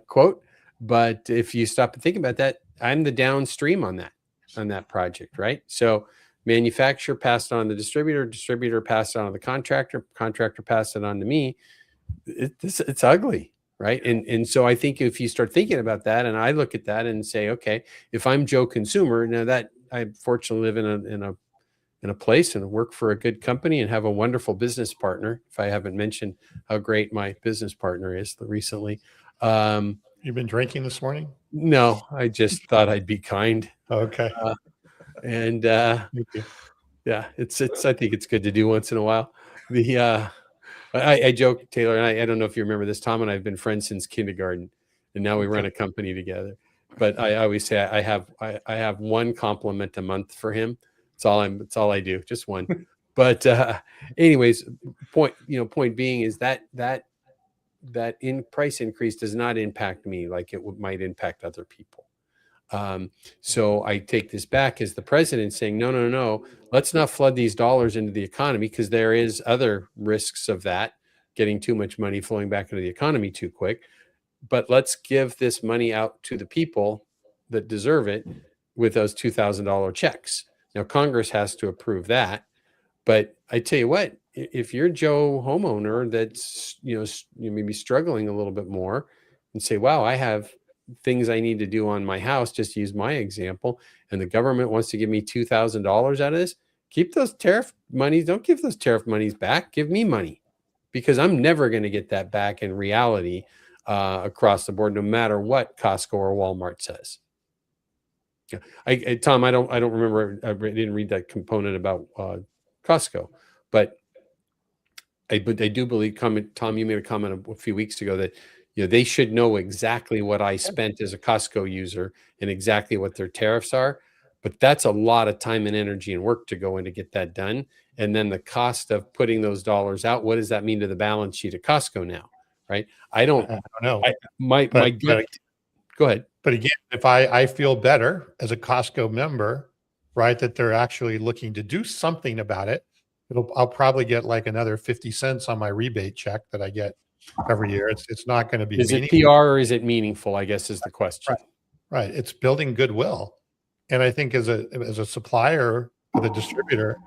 A: quote, but if you stop and think about that, I'm the downstream on that project, right? So manufacturer passed on the distributor passed it on to the contractor passed it on to me. It's ugly, right? And so I think if you start thinking about that, and I look at that and say, okay, if I'm Joe Consumer, now that I fortunately live in in a place and work for a good company and have a wonderful business partner. If I haven't mentioned how great my business partner is recently.
B: You've been drinking this morning?
A: No, I just thought I'd be kind.
B: Okay.
A: And
B: Thank you.
A: yeah, it's I think it's good to do once in a while. I joke, Taylor, and I don't know if you remember this. Tom and I have been friends since kindergarten, and now we run a company together. But I always say I have one compliment a month for him. It's all I do, just one. But anyways, point being is that in price increase does not impact me like it might impact other people. So I take this back as the president saying, no, let's not flood these dollars into the economy, because there is other risks of that, getting too much money flowing back into the economy too quick. But let's give this money out to the people that deserve it with those $2,000 checks. Now, Congress has to approve that. But I tell you what, if you're Joe homeowner that's, you maybe struggling a little bit more and say, wow, I have things I need to do on my house, just to use my example, and the government wants to give me $2,000 out of this, keep those tariff monies. Don't give those tariff monies back. Give me money, because I'm never going to get that back in reality across the board, no matter what Costco or Walmart says. Tom, I don't remember. I didn't read that component about Costco, but I do believe, Tom, you made a comment a few weeks ago that they should know exactly what I spent as a Costco user and exactly what their tariffs are. But that's a lot of time and energy and work to go in to get that done. And then the cost of putting those dollars out, what does that mean to the balance sheet of Costco now? Right? I don't know. Go ahead.
B: But again, if I feel better as a Costco member, right, that they're actually looking to do something about it, I'll probably get like another 50 cents on my rebate check that I get every year. It's not going to be.
A: Is it PR or is it meaningful, I guess, is the question.
B: Right. It's building goodwill. And I think as a supplier with a distributor,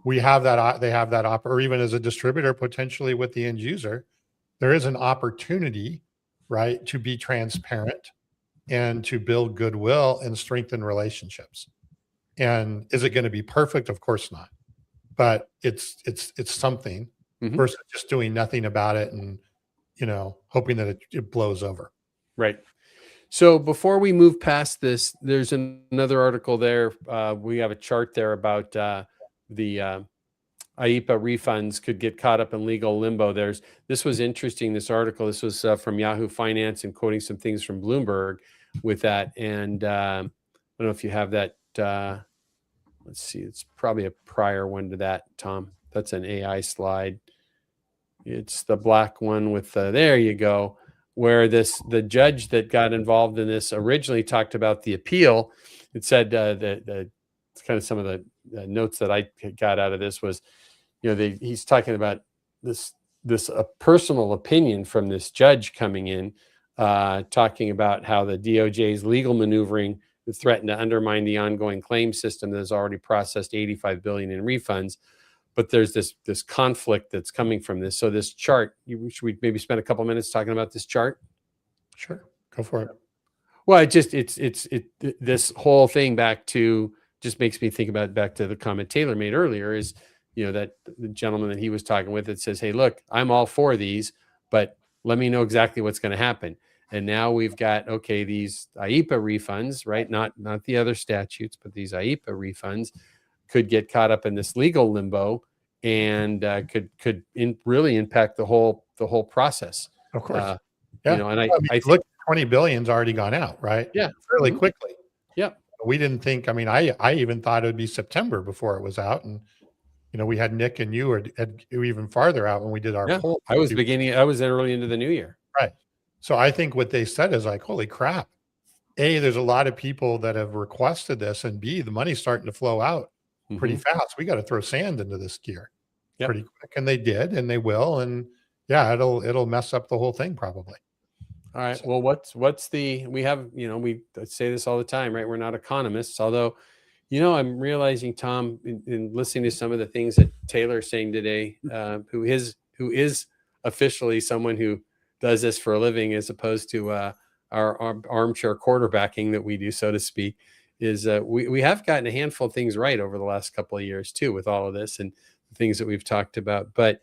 B: we have that, they have that or even as a distributor, potentially with the end user, there is an opportunity, right, to be transparent and to build goodwill and strengthen relationships. And is it going to be perfect? Of course not. But it's something versus just doing nothing about it and, hoping that it blows over.
A: Right. So before we move past this, there's another article there. We have a chart there about the IEPA refunds could get caught up in legal limbo. This was interesting, this article. This was from Yahoo Finance and quoting some things from Bloomberg with that. And I don't know if you have that. Let's see, it's probably a prior one to that, Tom. That's an AI slide. It's the black one with there you go, where the judge that got involved in this originally talked about the appeal. It said it's kind of some of the notes that I got out of this was, he's talking about this personal opinion from this judge coming in, talking about how the DOJ's legal maneuvering threatened to undermine the ongoing claim system that has already processed $85 billion in refunds. But there's this conflict that's coming from this. So this chart, should we maybe spend a couple minutes talking about this chart?
B: Sure, go for it.
A: Well, this whole thing just makes me think about back to the comment Taylor made earlier is, that the gentleman that he was talking with, that says, hey, look, I'm all for these, but let me know exactly what's going to happen. And now we've got, these IEPA refunds, right? Not the other statutes, but these IEPA refunds could get caught up in this legal limbo and could really impact the whole process.
B: Of course.
A: And I
B: look, 20 billion's already gone out, right?
A: Yeah.
B: Fairly quickly.
A: Yeah.
B: We didn't think, I even thought it would be September before it was out. And, we had Nick and you had even farther out when we did our poll.
A: I was early into the new year.
B: Right. So I think what they said is like, holy crap. A, there's a lot of people that have requested this, and B, the money's starting to flow out pretty fast. We got to throw sand into this gear pretty quick. And they did, and they will. And yeah, it'll mess up the whole thing probably.
A: All right. So, well, we have, we say this all the time, right? We're not economists, although, I'm realizing, Tom, in listening to some of the things that Taylor's saying today, who is officially someone who does this for a living, as opposed to our armchair quarterbacking that we do, so to speak. we have gotten a handful of things right over the last couple of years too, with all of this and the things that we've talked about. But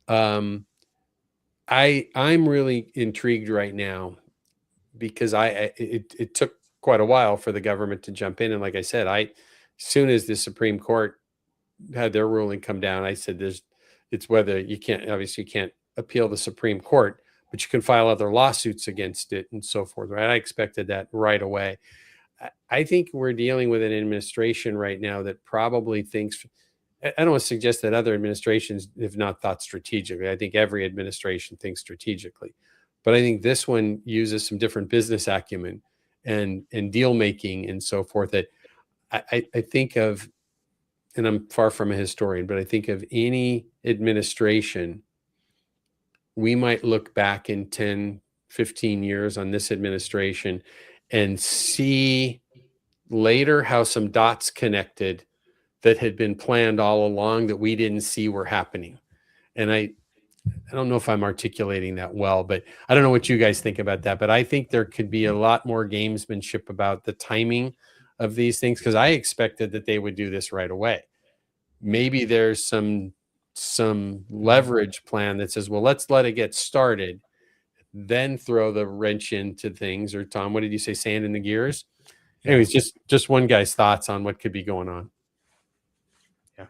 A: I'm really intrigued right now because it took quite a while for the government to jump in. And like I said, as soon as the Supreme Court had their ruling come down, I said it's whether you can't appeal the Supreme Court, but you can file other lawsuits against it and so forth, right? I expected that right away. I think we're dealing with an administration right now that probably thinks, I don't want to suggest that other administrations have not thought strategically. I think every administration thinks strategically, but I think this one uses some different business acumen and deal making and so forth that I think of, and I'm far from a historian, but I think of any administration, we might look back in 10, 15 years on this administration and see later how some dots connected that had been planned all along that we didn't see were happening. And I don't know if I'm articulating that well, but I don't know what you guys think about that. But I think there could be a lot more gamesmanship about the timing of these things, because I expected that they would do this right away. Maybe there's some leverage plan that says, well, let's let it get started, then throw the wrench into things. Or Tom, what did you say? Sand in the gears? Anyways, just one guy's thoughts on what could be going on.
C: Yeah.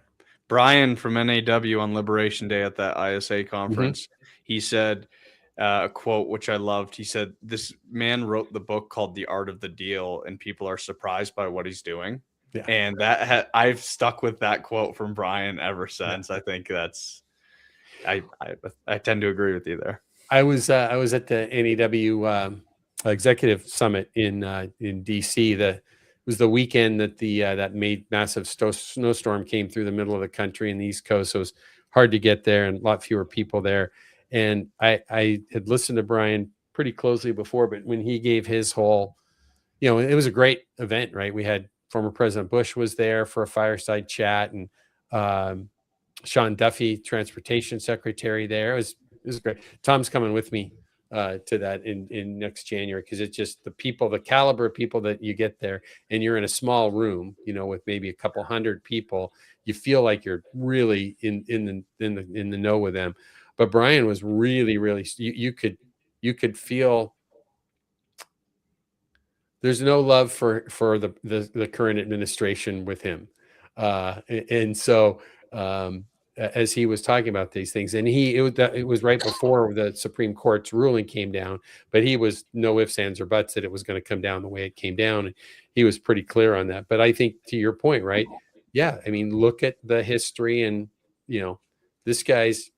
C: Brian from NAW on Liberation Day at that ISA conference, he said a quote, which I loved. He said, this man wrote the book called The Art of the Deal, and people are surprised by what he's doing. Yeah. And that I've stuck with that quote from Brian ever since. Yeah. I think that's, I tend to agree with you there.
A: I was at the NAW executive summit in DC. It was the weekend that that massive snowstorm came through the middle of the country in the East Coast. So it was hard to get there and a lot fewer people there. And I had listened to Brian pretty closely before, but when he gave his whole, it was a great event, right? We had former President Bush was there for a fireside chat, and Sean Duffy, Transportation Secretary, there. It was great. Tom's coming with me to that in next January, because it's just the caliber of people that you get there, and you're in a small room, with maybe a couple hundred people. You feel like you're really in the know with them. But Brian was really, really, you could feel there's no love for the current administration with him, and so as he was talking about these things, and it was right before the Supreme Court's ruling came down, but he was no ifs, ands, or buts that it was going to come down the way it came down, and he was pretty clear on that. But I think, to your point, right? Yeah, I mean, look at the history, and this guy's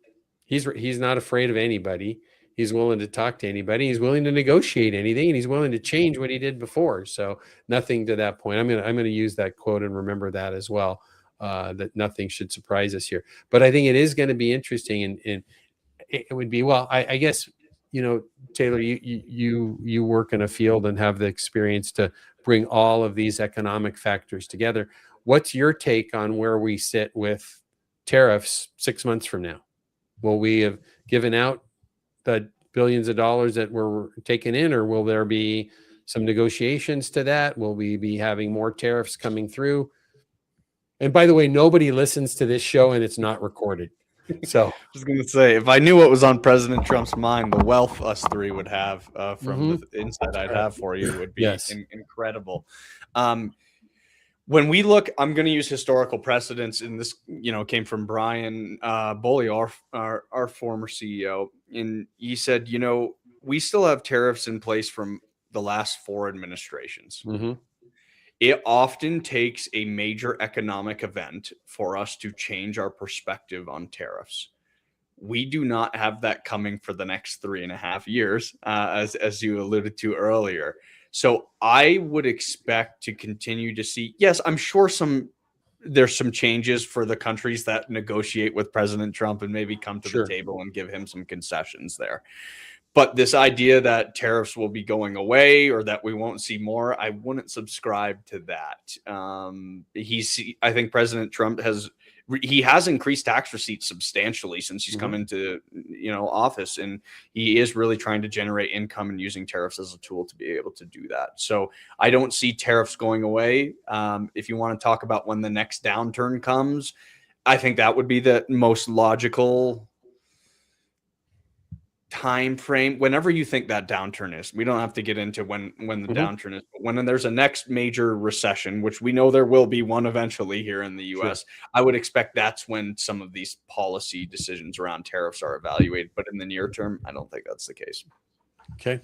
A: he's not afraid of anybody. He's willing to talk to anybody. He's willing to negotiate anything, and he's willing to change what he did before. So nothing to that point. I'm gonna use that quote and remember that as well. That nothing should surprise us here. But I think it is going to be interesting, and it would be, well, I guess, Taylor, you work in a field and have the experience to bring all of these economic factors together. What's your take on where we sit with tariffs 6 months from now? Will we have given out the billions of dollars that were taken in, or will there be some negotiations to that? Will we be having more tariffs coming through? And by the way, nobody listens to this show, and it's not recorded. So
C: I was going to say, if I knew what was on President Trump's mind, the wealth us three would have from the insight I'd have for you would be incredible. When we look, I'm going to use historical precedents, and this, came from Brian Boley, our former CEO, and he said, we still have tariffs in place from the last 4 administrations. Mm-hmm. It often takes a major economic event for us to change our perspective on tariffs. We do not have that coming for the next 3.5 years, as you alluded to earlier. So I would expect to continue to see, yes, I'm sure there's some changes for the countries that negotiate with President Trump and maybe come to the table and give him some concessions there. But this idea that tariffs will be going away or that we won't see more, I wouldn't subscribe to that. I think President Trump has he has increased tax receipts substantially since he's come into office, and he is really trying to generate income and using tariffs as a tool to be able to do that. So I don't see tariffs going away. If you want to talk about when the next downturn comes, I think that would be the most logical time frame. Whenever you think that downturn is, we don't have to get into when the downturn is, but when there's a next major recession, which we know there will be one eventually here in the US, sure, I would expect that's when some of these policy decisions around tariffs are evaluated. But in the near term, I don't think that's the case.
A: Okay.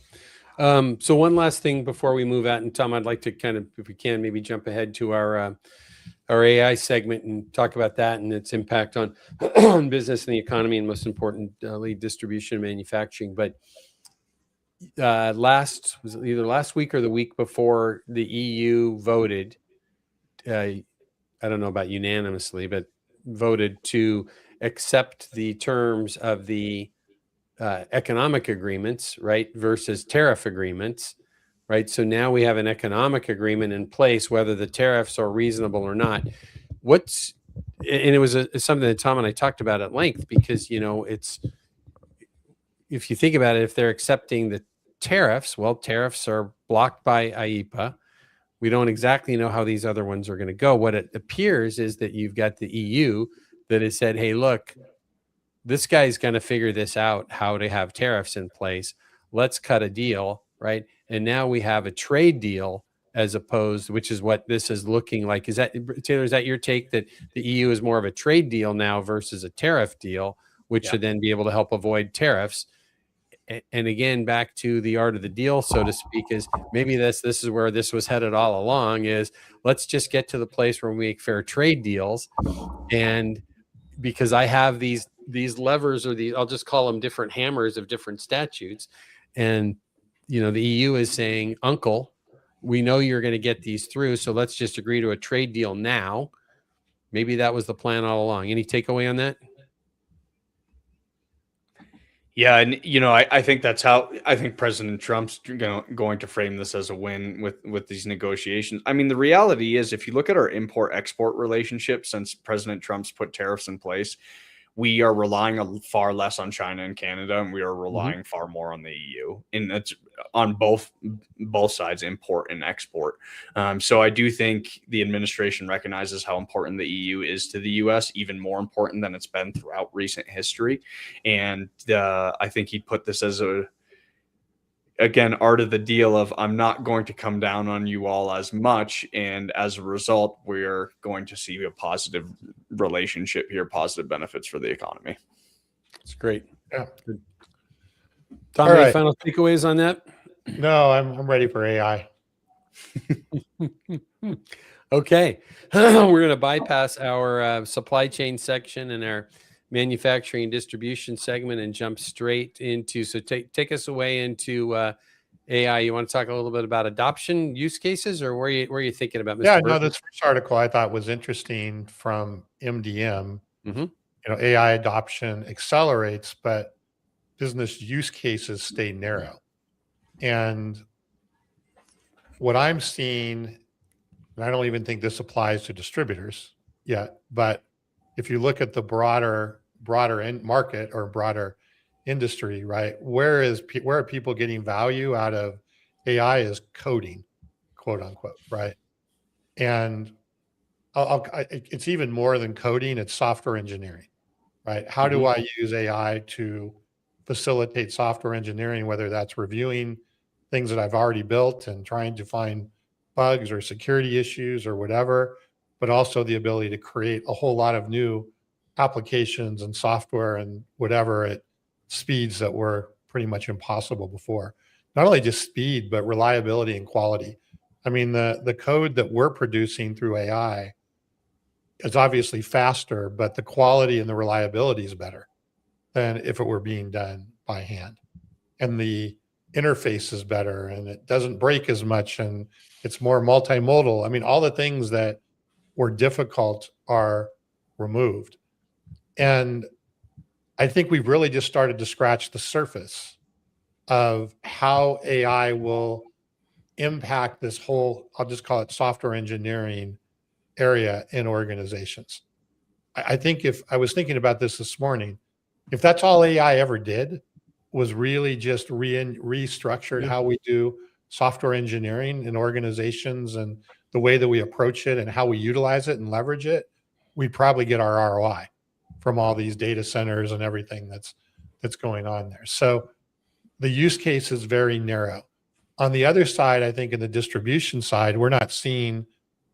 A: So one last thing before we move out, and Tom, I'd like to kind of, if we can, maybe jump ahead to our AI segment and talk about that and its impact on business and the economy, and most importantly, distribution and manufacturing. But was it either last week or the week before, the EU voted, I don't know about unanimously, but voted to accept the terms of the economic agreements, right, versus tariff agreements. Right. So now we have an economic agreement in place, whether the tariffs are reasonable or not. And it was something that Tom and I talked about at length, because, it's, if you think about it, if they're accepting the tariffs, well, tariffs are blocked by IEPA. We don't exactly know how these other ones are going to go. What it appears is that you've got the EU that has said, hey, look, this guy's going to figure this out, how to have tariffs in place. Let's cut a deal. Right. And now we have a trade deal, as opposed, which is what this is looking like. Is that, Taylor, is that your take, that the EU is more of a trade deal now versus a tariff deal, which should then be able to help avoid tariffs? And again, back to the art of the deal, so to speak, is maybe this is where this was headed all along, is let's just get to the place where we make fair trade deals. And because I have these levers, or I'll just call them different hammers of different statutes. And the EU is saying, uncle, we know you're going to get these through, so let's just agree to a trade deal now. Maybe that was the plan all along. Any takeaway on that?
C: Yeah, and I think that's how I think President Trump's going to frame this as a win with these negotiations. I mean, the reality is, if you look at our import-export relationship since President Trump's put tariffs in place, we are relying far less on China and Canada, and we are relying far more on the EU, and that's on both sides, import and export. So I do think the administration recognizes how important the EU is to the US, even more important than it's been throughout recent history. And I think he put this as again, art of the deal of, I'm not going to come down on you all as much. And as a result, we're going to see a positive relationship here, positive benefits for the economy.
A: That's great.
B: Yeah.
A: Good. Tom, any final takeaways on that?
B: No, I'm ready for AI.
A: Okay. We're going to bypass our supply chain section and our manufacturing and distribution segment and jump straight into, so take us away into AI. You want to talk a little bit about adoption use cases, or where are you thinking about, Mr.
B: Yeah,
A: Burton?
B: no, this first article I thought was interesting from MDM. AI adoption accelerates, but business use cases stay narrow. And what I'm seeing, and I don't even think this applies to distributors yet, but if you look at the broader end market or broader industry, right? Where are people getting value out of AI is coding, quote unquote, right? And it's even more than coding, it's software engineering, right? How do I use AI to facilitate software engineering, whether that's reviewing things that I've already built and trying to find bugs or security issues or whatever, but also the ability to create a whole lot of new applications and software and whatever at speeds that were pretty much impossible before. Not only just speed, but reliability and quality. I mean, the code that we're producing through AI is obviously faster, but the quality and the reliability is better than if it were being done by hand. And the interface is better, and it doesn't break as much, and it's more multimodal. I mean, all the things that were difficult are removed. And I think we've really just started to scratch the surface of how AI will impact this whole, I'll just call it software engineering area in organizations. I think if I was thinking about this morning, if that's all AI ever did was really just restructured how we do software engineering in organizations and the way that we approach it and how we utilize it and leverage it, we'd probably get our ROI from all these data centers and everything that's going on there. So the use case is very narrow. On the other side, I think in the distribution side, we're not seeing,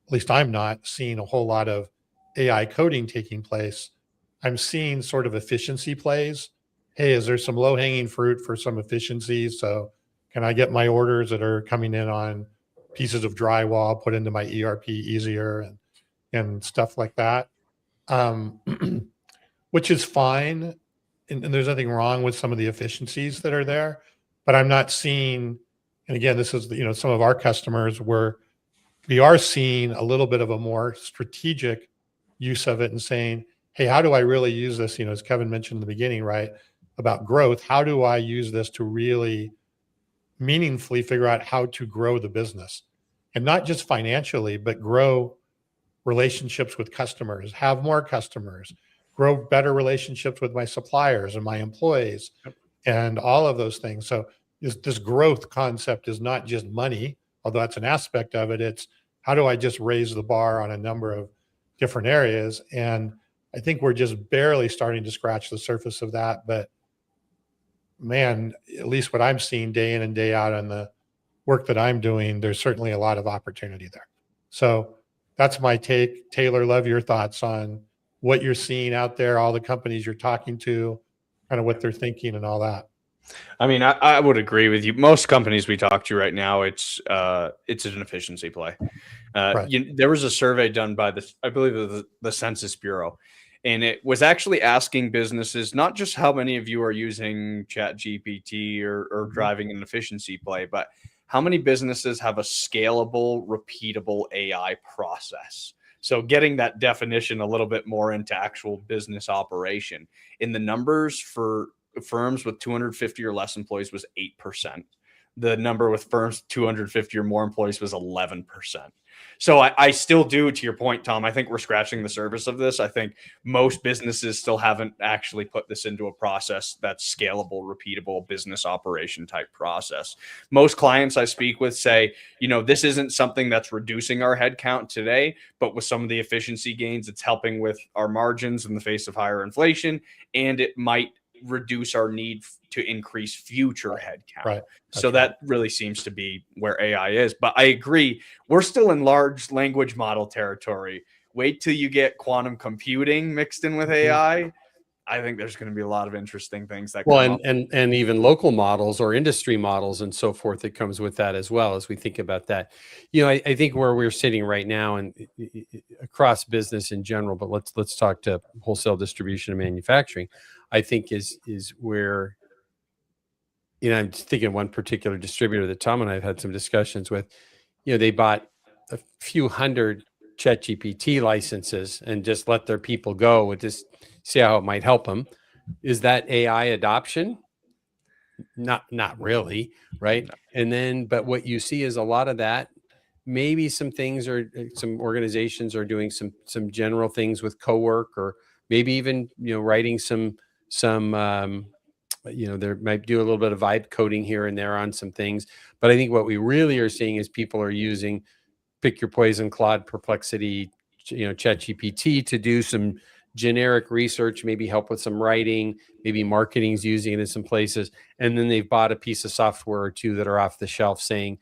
B: at least I'm not seeing a whole lot of AI coding taking place. I'm seeing sort of efficiency plays. Hey, is there some low hanging fruit for some efficiencies? So can I get my orders that are coming in on pieces of drywall put into my ERP easier and stuff like that? Which is fine. And there's nothing wrong with some of the efficiencies that are there, but I'm not seeing, and again, this is, some of our customers where we are seeing a little bit of a more strategic use of it and saying, hey, how do I really use this? As Kevin mentioned in the beginning, right, about growth, how do I use this to really meaningfully figure out how to grow the business? And not just financially, but grow relationships with customers, have more customers, grow better relationships with my suppliers and my employees, and all of those things. So this growth concept is not just money, although that's an aspect of it. It's how do I just raise the bar on a number of different areas? And I think we're just barely starting to scratch the surface of that. But man, at least what I'm seeing day in and day out on the work that I'm doing, there's certainly a lot of opportunity there. So that's my take. Taylor, love your thoughts on what you're seeing out there, all the companies you're talking to, kind of what they're thinking and all that.
C: I mean, I would agree with you. Most companies we talk to right now, it's an efficiency play.
B: Right.
C: There was a survey done by I believe the Census Bureau, and it was actually asking businesses not just how many of you are using ChatGPT or driving an efficiency play, but how many businesses have a scalable, repeatable AI process. So getting that definition a little bit more into actual business operation. In the numbers for firms with 250 or less employees was 8%. The number with firms 250 or more employees was 11%. So I still do, to your point, Tom, I think we're scratching the surface of this. I think most businesses still haven't actually put this into a process that's scalable, repeatable business operation type process. Most clients I speak with say, this isn't something that's reducing our headcount today, but with some of the efficiency gains, it's helping with our margins in the face of higher inflation, and it might reduce our need to increase future headcount.
B: Right.
C: So that really seems to be where AI is. But I agree, we're still in large language model territory. Wait till you get quantum computing mixed in with AI. I think there's going to be a lot of interesting things that come up.
A: And even local models or industry models and so forth that comes with that as well, as we think about that. I think where we're sitting right now and across business in general, but let's talk to wholesale distribution and manufacturing, I think is where, I'm thinking of one particular distributor that Tom and I have had some discussions with. They bought a few hundred ChatGPT licenses and just let their people go and just see how it might help them. Is that AI adoption? Not really, right? And then, but what you see is a lot of that. Maybe some organizations are doing some general things with co-work, or maybe even writing some there might do a little bit of vibe coding here and there on some things. But I think what we really are seeing is people are using pick your poison, Claude, Perplexity, ChatGPT to do some generic research, maybe help with some writing, maybe marketing's using it in some places. And then they've bought a piece of software or two that are off the shelf saying,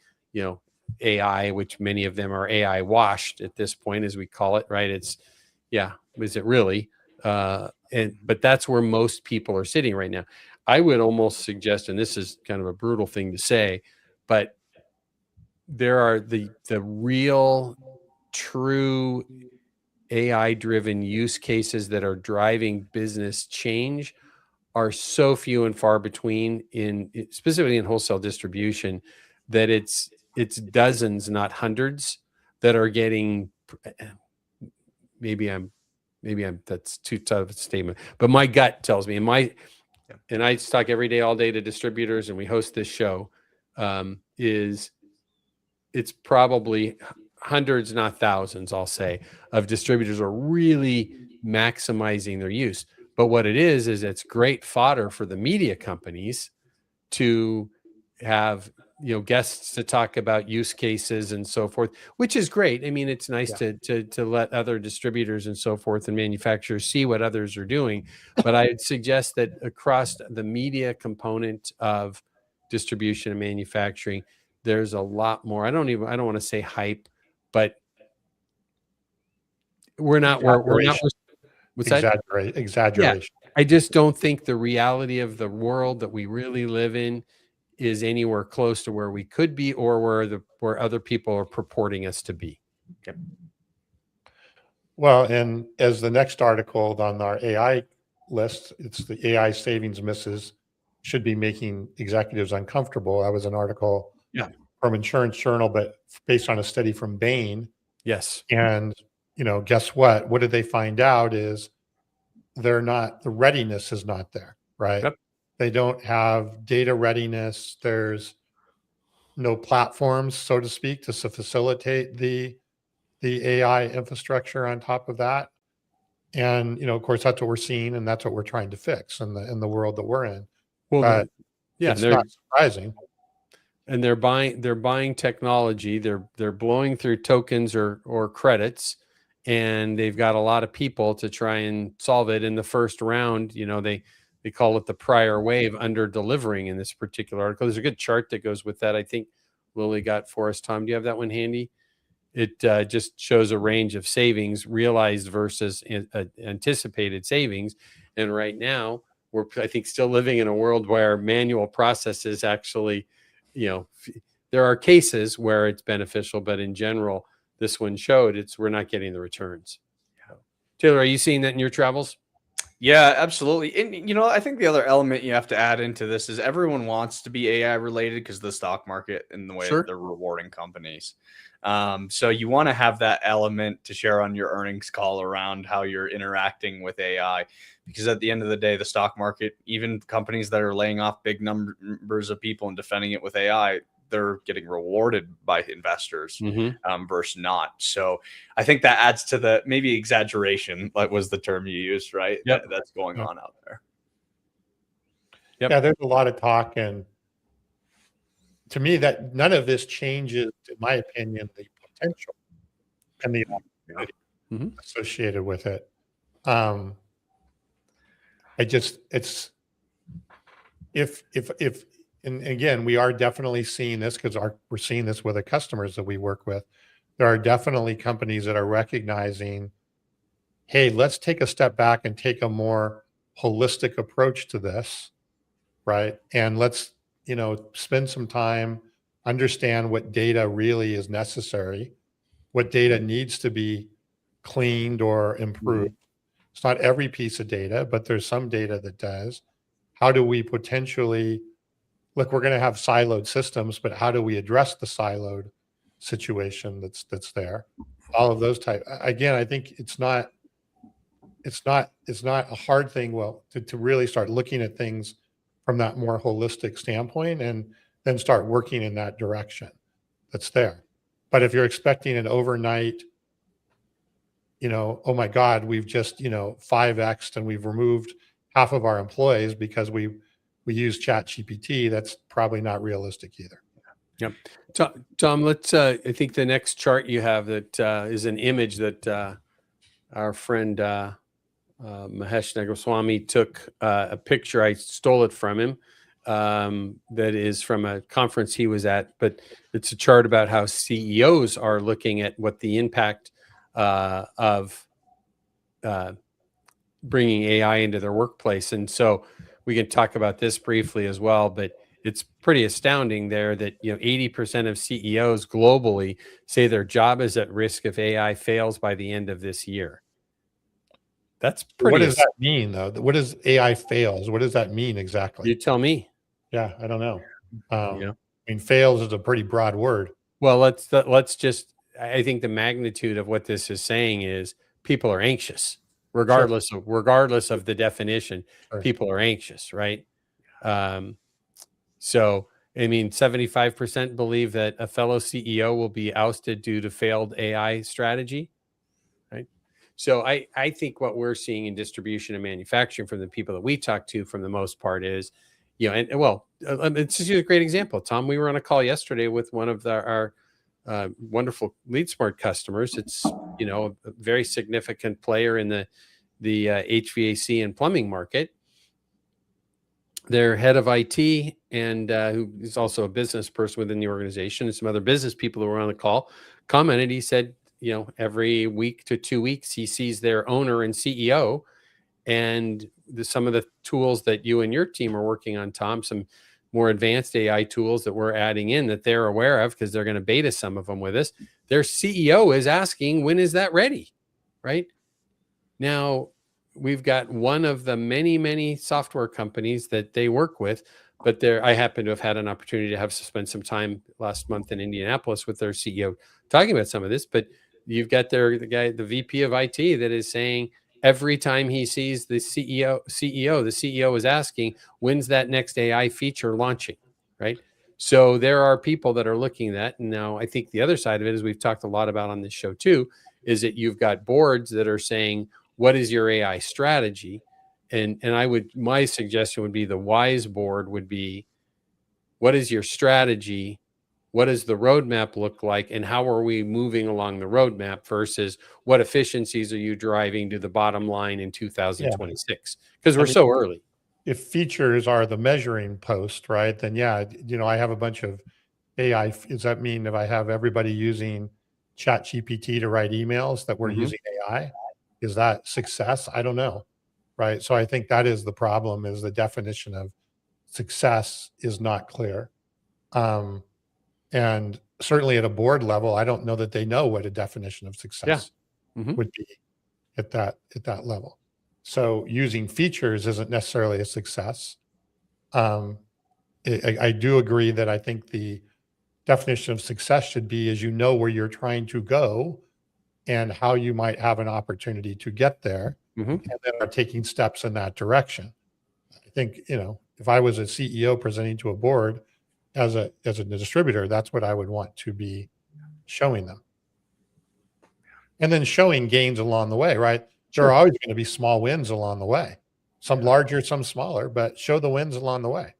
A: AI, which many of them are AI washed at this point, as we call it, right? Is it really? But that's where most people are sitting right now. I would almost suggest, and this is kind of a brutal thing to say, but there are the real, true AI-driven use cases that are driving business change are so few and far between, specifically in wholesale distribution, that it's dozens, not hundreds, that are getting. Maybe I'm that's too tough of a statement, but my gut tells me, and I talk every day, all day to distributors, and we host this show, it's probably hundreds, not thousands, I'll say, of distributors are really maximizing their use. But what it is it's great fodder for the media companies to have, guests to talk about use cases and so forth, which is great. I mean, it's nice to let other distributors and so forth and manufacturers see what others are doing. But I would suggest that across the media component of distribution and manufacturing, there's a lot more. I don't want to say hype, but we're not what's that?
B: Exaggeration.
A: Yeah, I just don't think the reality of the world that we really live in is anywhere close to where we could be or where other people are purporting us to be. Okay.
B: Well, and as the next article on our AI list, it's the AI savings misses should be making executives uncomfortable. That was an article from Insurance Journal, but based on a study from Bain.
A: Yes.
B: And, guess what? What did they find out is the readiness is not there, right?
A: Yep.
B: They don't have data readiness. There's no platforms, so to speak, to facilitate the AI infrastructure on top of that. And, of course, that's what we're seeing, and that's what we're trying to fix in the world that we're in.
A: Well,
B: but it's not surprising.
A: And they're buying technology. They're blowing through tokens or credits, and they've got a lot of people to try and solve it. In the first round, they call it the prior wave under delivering in this particular article. There's a good chart that goes with that. I think Lily got for us. Tom, do you have that one handy? It just shows a range of savings realized versus anticipated savings. And right now, we're, I think, still living in a world where manual processes actually, there are cases where it's beneficial, but in general, this one showed we're not getting the returns. Taylor, are you seeing that in your travels?
C: Yeah, absolutely. And, I think the other element you have to add into this is everyone wants to be AI related because of the stock market and the way that they're rewarding companies. So you want to have that element to share on your earnings call around how you're interacting with AI, because at the end of the day, the stock market, even companies that are laying off big numbers of people and defending it with AI, they're getting rewarded by investors versus not. So I think that adds to the maybe exaggeration, that was the term you used, right?
A: Yep.
C: That's going on out there.
A: Yep.
B: Yeah, there's a lot of talk, and to me, that none of this changes, in my opinion, the potential and the opportunity associated with it. And again, we are definitely seeing this because we're seeing this with the customers that we work with. There are definitely companies that are recognizing, hey, let's take a step back and take a more holistic approach to this, right? And let's, spend some time, understand what data really is necessary, what data needs to be cleaned or improved. It's not every piece of data, but there's some data that does. How do we potentially look, we're going to have siloed systems, but how do we address the siloed situation that's there? All of those type. Again, I think it's not a hard thing, to really start looking at things from that more holistic standpoint and then start working in that direction that's there. But if you're expecting an overnight, oh my God, we've just, 5x'd and we've removed half of our employees because we use ChatGPT, that's probably not realistic either.
A: Yep. Tom, let's, I think the next chart you have that is an image that our friend Mahesh Nagaswamy took a picture. I stole it from him. That is from a conference he was at, but it's a chart about how CEOs are looking at what the impact of bringing AI into their workplace. And so we can talk about this briefly as well, but it's pretty astounding there that 80% of CEOs globally say their job is at risk if AI fails by the end of this year. That's pretty.
B: What does that mean, though? What does AI fails? What does that mean exactly?
A: You tell me.
B: Yeah, I don't know. I mean, fails is a pretty broad word.
A: Well, let's just. I think the magnitude of what this is saying is people are anxious, regardless of the definition. Sure. People are anxious, right? So, I mean, 75% believe that a fellow CEO will be ousted due to failed AI strategy, right? So I think what we're seeing in distribution and manufacturing from the people that we talk to, for the most part, is, and well, it's just a great example. Tom, we were on a call yesterday with one of our wonderful LeadSmart customers. It's, a very significant player in the HVAC and plumbing market. Their head of IT, and who is also a business person within the organization, and some other business people who were on the call, commented. He said, every week to 2 weeks, he sees their owner and CEO, and some of the tools that you and your team are working on, Tom, some more advanced AI tools that we're adding in that they're aware of, because they're going to beta some of them with us. Their CEO is asking, when is that ready? Right now, we've got one of the many, many software companies that they work with, but I happen to have had an opportunity to spend some time last month in Indianapolis with their CEO talking about some of this. But you've got the VP of IT that is saying every time he sees the CEO, the CEO is asking, when's that next AI feature launching, right? So there are people that are looking at that. And now I think the other side of it, as we've talked a lot about on this show too, is that you've got boards that are saying, what is your AI strategy? And my suggestion would be, the wise board would be, what is your strategy? What does the roadmap look like? And how are we moving along the roadmap, versus what efficiencies are you driving to the bottom line in 2026? Because we're so early.
B: If features are the measuring post, right, then I have a bunch of AI. Does that mean if I have everybody using ChatGPT to write emails that we're using AI? Is that success? I don't know. Right. So I think that is the problem, is the definition of success is not clear. And certainly at a board level, I don't know that they know what a definition of success would be at that level. So using features isn't necessarily a success. I do agree that I think the definition of success should be, as where you're trying to go and how you might have an opportunity to get there, and then are taking steps in that direction. I think, if I was a CEO presenting to a board as a distributor, that's what I would want to be showing them. And then showing gains along the way, right? There are always going to be small wins along the way, some larger, some smaller, but show the wins along the way.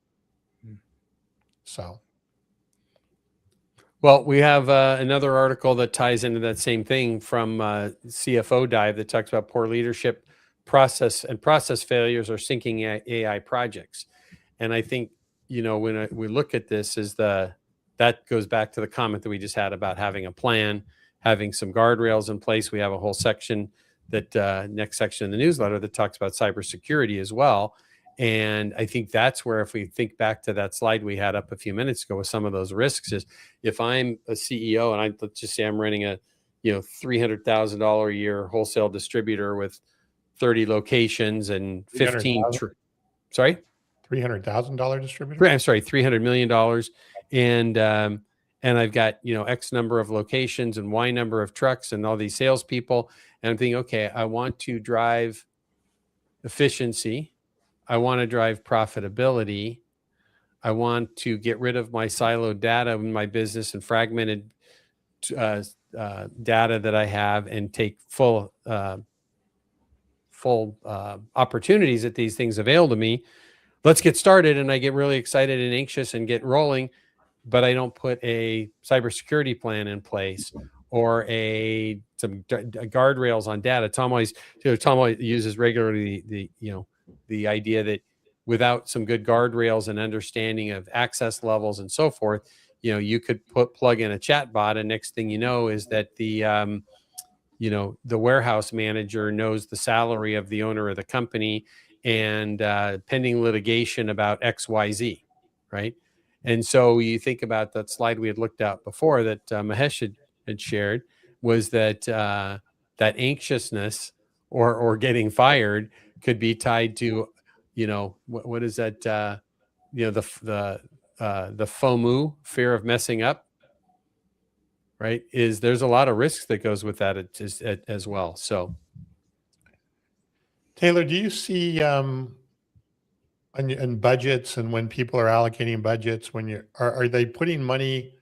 B: So.
A: Well, we have another article that ties into that same thing from CFO Dive that talks about poor leadership, process failures are sinking AI projects. And I think, when we look at this, that goes back to the comment that we just had about having a plan, having some guardrails in place. We have a whole section next section in the newsletter that talks about cybersecurity as well. And I think that's where, if we think back to that slide we had up a few minutes ago with some of those risks, is if I'm a CEO and let's just say I'm running a $300,000 a year wholesale distributor with 30 locations and 15 sorry,
B: $300,000 distributor.
A: I'm sorry, $300 million, and I've got X number of locations and Y number of trucks and all these salespeople, and I'm thinking, okay, I want to drive efficiency. I want to drive profitability. I want to get rid of my siloed data in my business and fragmented data that I have, and take full opportunities that these things avail to me. Let's get started. And I get really excited and anxious and get rolling, but I don't put a cybersecurity plan in place or some guardrails on data. Tom always uses regularly the idea that without some good guardrails and understanding of access levels and so forth, you could plug in a chat bot, and next thing you know is that the warehouse manager knows the salary of the owner of the company, and pending litigation about XYZ, right? And so you think about that slide we had looked at before that Mahesh had shared, was that that anxiousness or getting fired could be tied to, what is that? The FOMO, fear of messing up, right? There's a lot of risks that goes with that as well. So,
B: Taylor, do you see in budgets, and when people are allocating budgets, are they putting money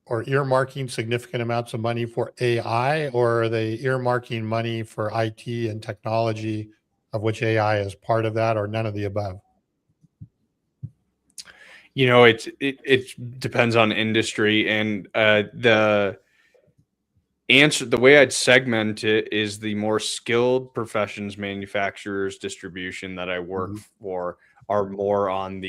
B: or earmarking significant amounts of money for AI, or are they earmarking money for IT and technology, of which AI is part of that, or none of the above?
C: It depends on industry, and the way I'd segment it is the more skilled professions, manufacturers, distribution that I work for are more on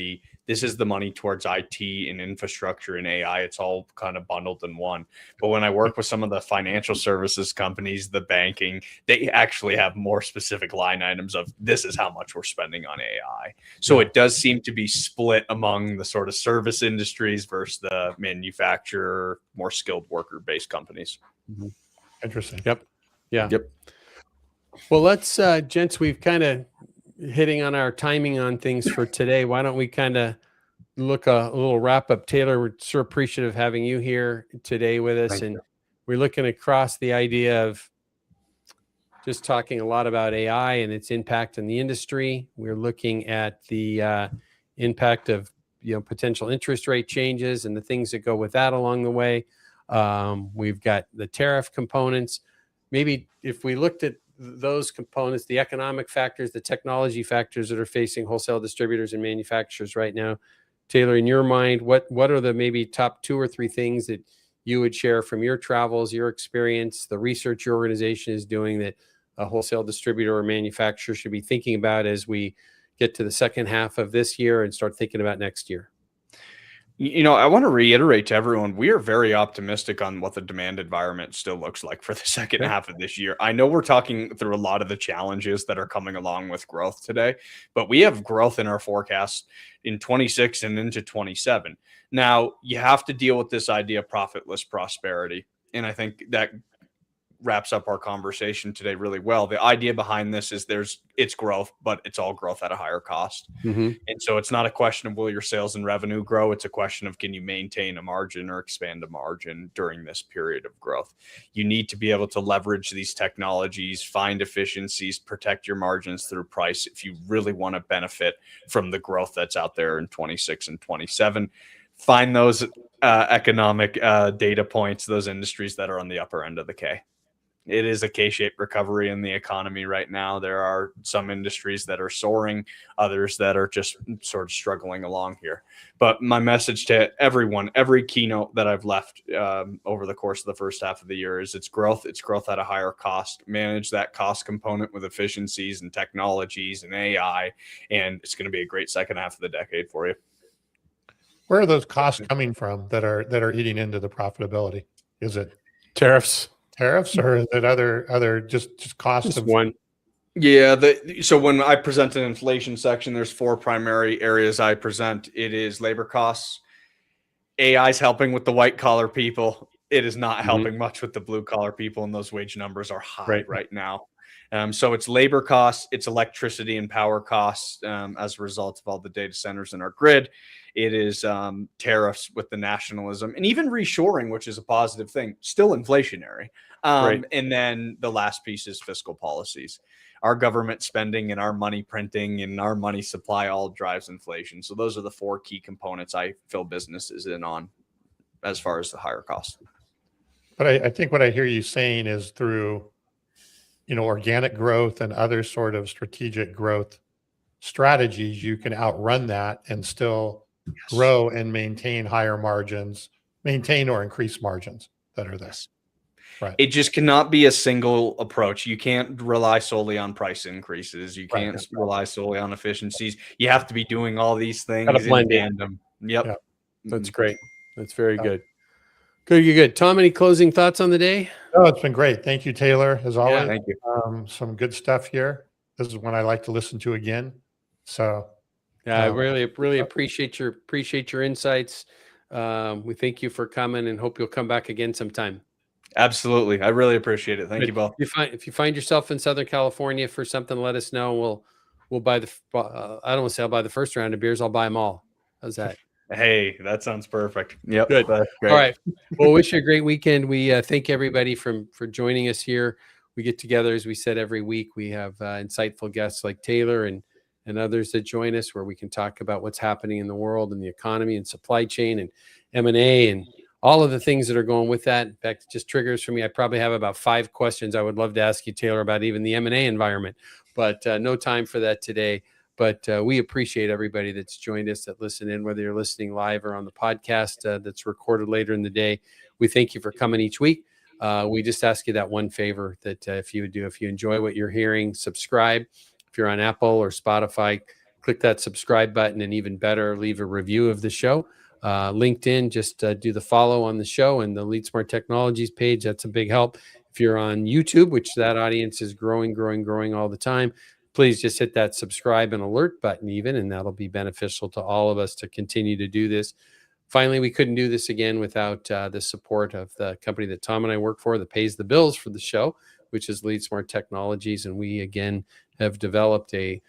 C: this is the money towards IT and infrastructure and AI. It's all kind of bundled in one. But when I work with some of the financial services companies, the banking, they actually have more specific line items of this is how much we're spending on AI. So it does seem to be split among the sort of service industries versus the manufacturer, more skilled worker-based companies.
B: Interesting.
A: Yep. Yeah. Yep. Well, let's, gents, we've kind of hitting on our timing on things for today. Why don't we kind of look a little wrap up? Taylor, we're so appreciative of having you here today with us.
C: Thank
A: and
C: you.
A: We're looking across the idea of just talking a lot about AI and its impact in the industry. We're looking at the impact of potential interest rate changes and the things that go with that along the way. We've got the tariff components. Maybe if we looked at those components, the economic factors, the technology factors that are facing wholesale distributors and manufacturers right now, Taylor, in your mind, what are the maybe top 2 or 3 things that you would share from your travels, your experience, the research your organization is doing that a wholesale distributor or manufacturer should be thinking about as we get to the second half of this year and start thinking about next year?
C: I want to reiterate to everyone, we are very optimistic on what the demand environment still looks like for the second half of this year. I know we're talking through a lot of the challenges that are coming along with growth today, but we have growth in our forecast in 26 and into 27. Now, you have to deal with this idea of profitless prosperity. And I think that wraps up our conversation today really well. The idea behind this is it's growth, but it's all growth at a higher cost. And so it's not a question of will your sales and revenue grow? It's a question of can you maintain a margin or expand a margin during this period of growth? You need to be able to leverage these technologies, find efficiencies, protect your margins through price if you really want to benefit from the growth that's out there in 26 and 27. Find those economic data points, those industries that are on the upper end of the K. It is a K-shaped recovery in the economy right now. There are some industries that are soaring, others that are just sort of struggling along here. But my message to everyone, every keynote that I've left over the course of the first half of the year is it's growth at a higher cost. Manage that cost component with efficiencies and technologies and AI, and it's going to be a great second half of the decade for you.
B: Where are those costs coming from that are eating into the profitability? Is it
A: Tariffs,
B: or is it other just costs
A: just
B: of
A: one?
C: Yeah. So when I present an inflation section, there's 4 primary areas I present. It is labor costs. AI is helping with the white collar people. It is not helping much with the blue collar people, and those wage numbers are high right now. So it's labor costs, it's electricity and power costs as a result of all the data centers in our grid. It is tariffs with the nationalism, and even reshoring, which is a positive thing, still inflationary. And then the last piece is fiscal policies. Our government spending and our money printing and our money supply all drives inflation. So those are the 4 key components I fill businesses in on as far as the higher cost.
B: But I think what I hear you saying is through, organic growth and other sort of strategic growth strategies, you can outrun that and still grow and maintain higher margins, maintain or increase margins that are there. Right.
C: It just cannot be a single approach. You can't rely solely on price increases. You can't rely solely on efficiencies. You have to be doing all these things in tandem. Yep.
A: That's great. That's very good. Good. You're good. Tom, any closing thoughts on the day?
B: Oh, it's been great. Thank you, Taylor, as always.
C: Thank you.
B: Some good stuff here. This is one I like to listen to again. So
A: I really appreciate your insights. We thank you for coming and hope you'll come back again sometime.
C: Absolutely. I really appreciate it. Thank you both.
A: If you find yourself in Southern California for something, let us know. We'll buy I don't want to say I'll buy the first round of beers. I'll buy them all. How's that?
C: Hey, that sounds perfect. Yep.
A: Good.
C: That's great.
A: All right. Well, wish you a great weekend. We thank everybody for joining us here. We get together, as we said, every week. We have insightful guests like Taylor and others that join us where we can talk about what's happening in the world and the economy and supply chain and M&A and all of the things that are going with that. In fact, it just triggers for me. I probably have about 5 questions I would love to ask you, Taylor, about even the M&A environment, but no time for that today. But we appreciate everybody that's joined us, that listen in, whether you're listening live or on the podcast that's recorded later in the day. We thank you for coming each week. We just ask you that one favor, that if you would do, if you enjoy what you're hearing, subscribe. If you're on Apple or Spotify, click that subscribe button, and even better, leave a review of the show. LinkedIn, just do the follow on the show and the Lead Smart Technologies page. That's a big help. If you're on YouTube, which that audience is growing all the time, please just hit that subscribe and alert button even, and that'll be beneficial to all of us to continue to do this. Finally, we couldn't do this again without the support of the company that Tom and I work for that pays the bills for the show, which is Lead Smart Technologies. And we, again, have developed a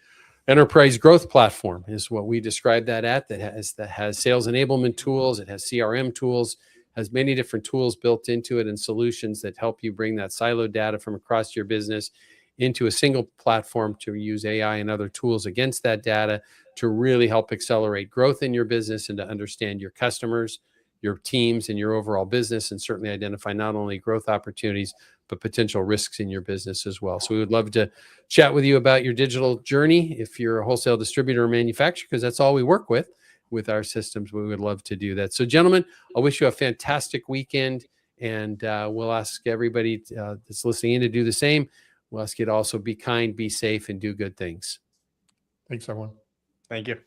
A: enterprise growth platform, is what we describe that at, that has sales enablement tools, it has CRM tools, has many different tools built into it and solutions that help you bring that siloed data from across your business into a single platform to use AI and other tools against that data to really help accelerate growth in your business and to understand your customers, your teams, and your overall business, and certainly identify not only growth opportunities, but potential risks in your business as well. So we would love to chat with you about your digital journey if you're a wholesale distributor or manufacturer, because that's all we work with our systems. We would love to do that. So gentlemen, I wish you a fantastic weekend, and we'll ask everybody that's listening in to do the same. We'll ask you to also be kind, be safe, and do good things.
B: Thanks, everyone.
C: Thank you.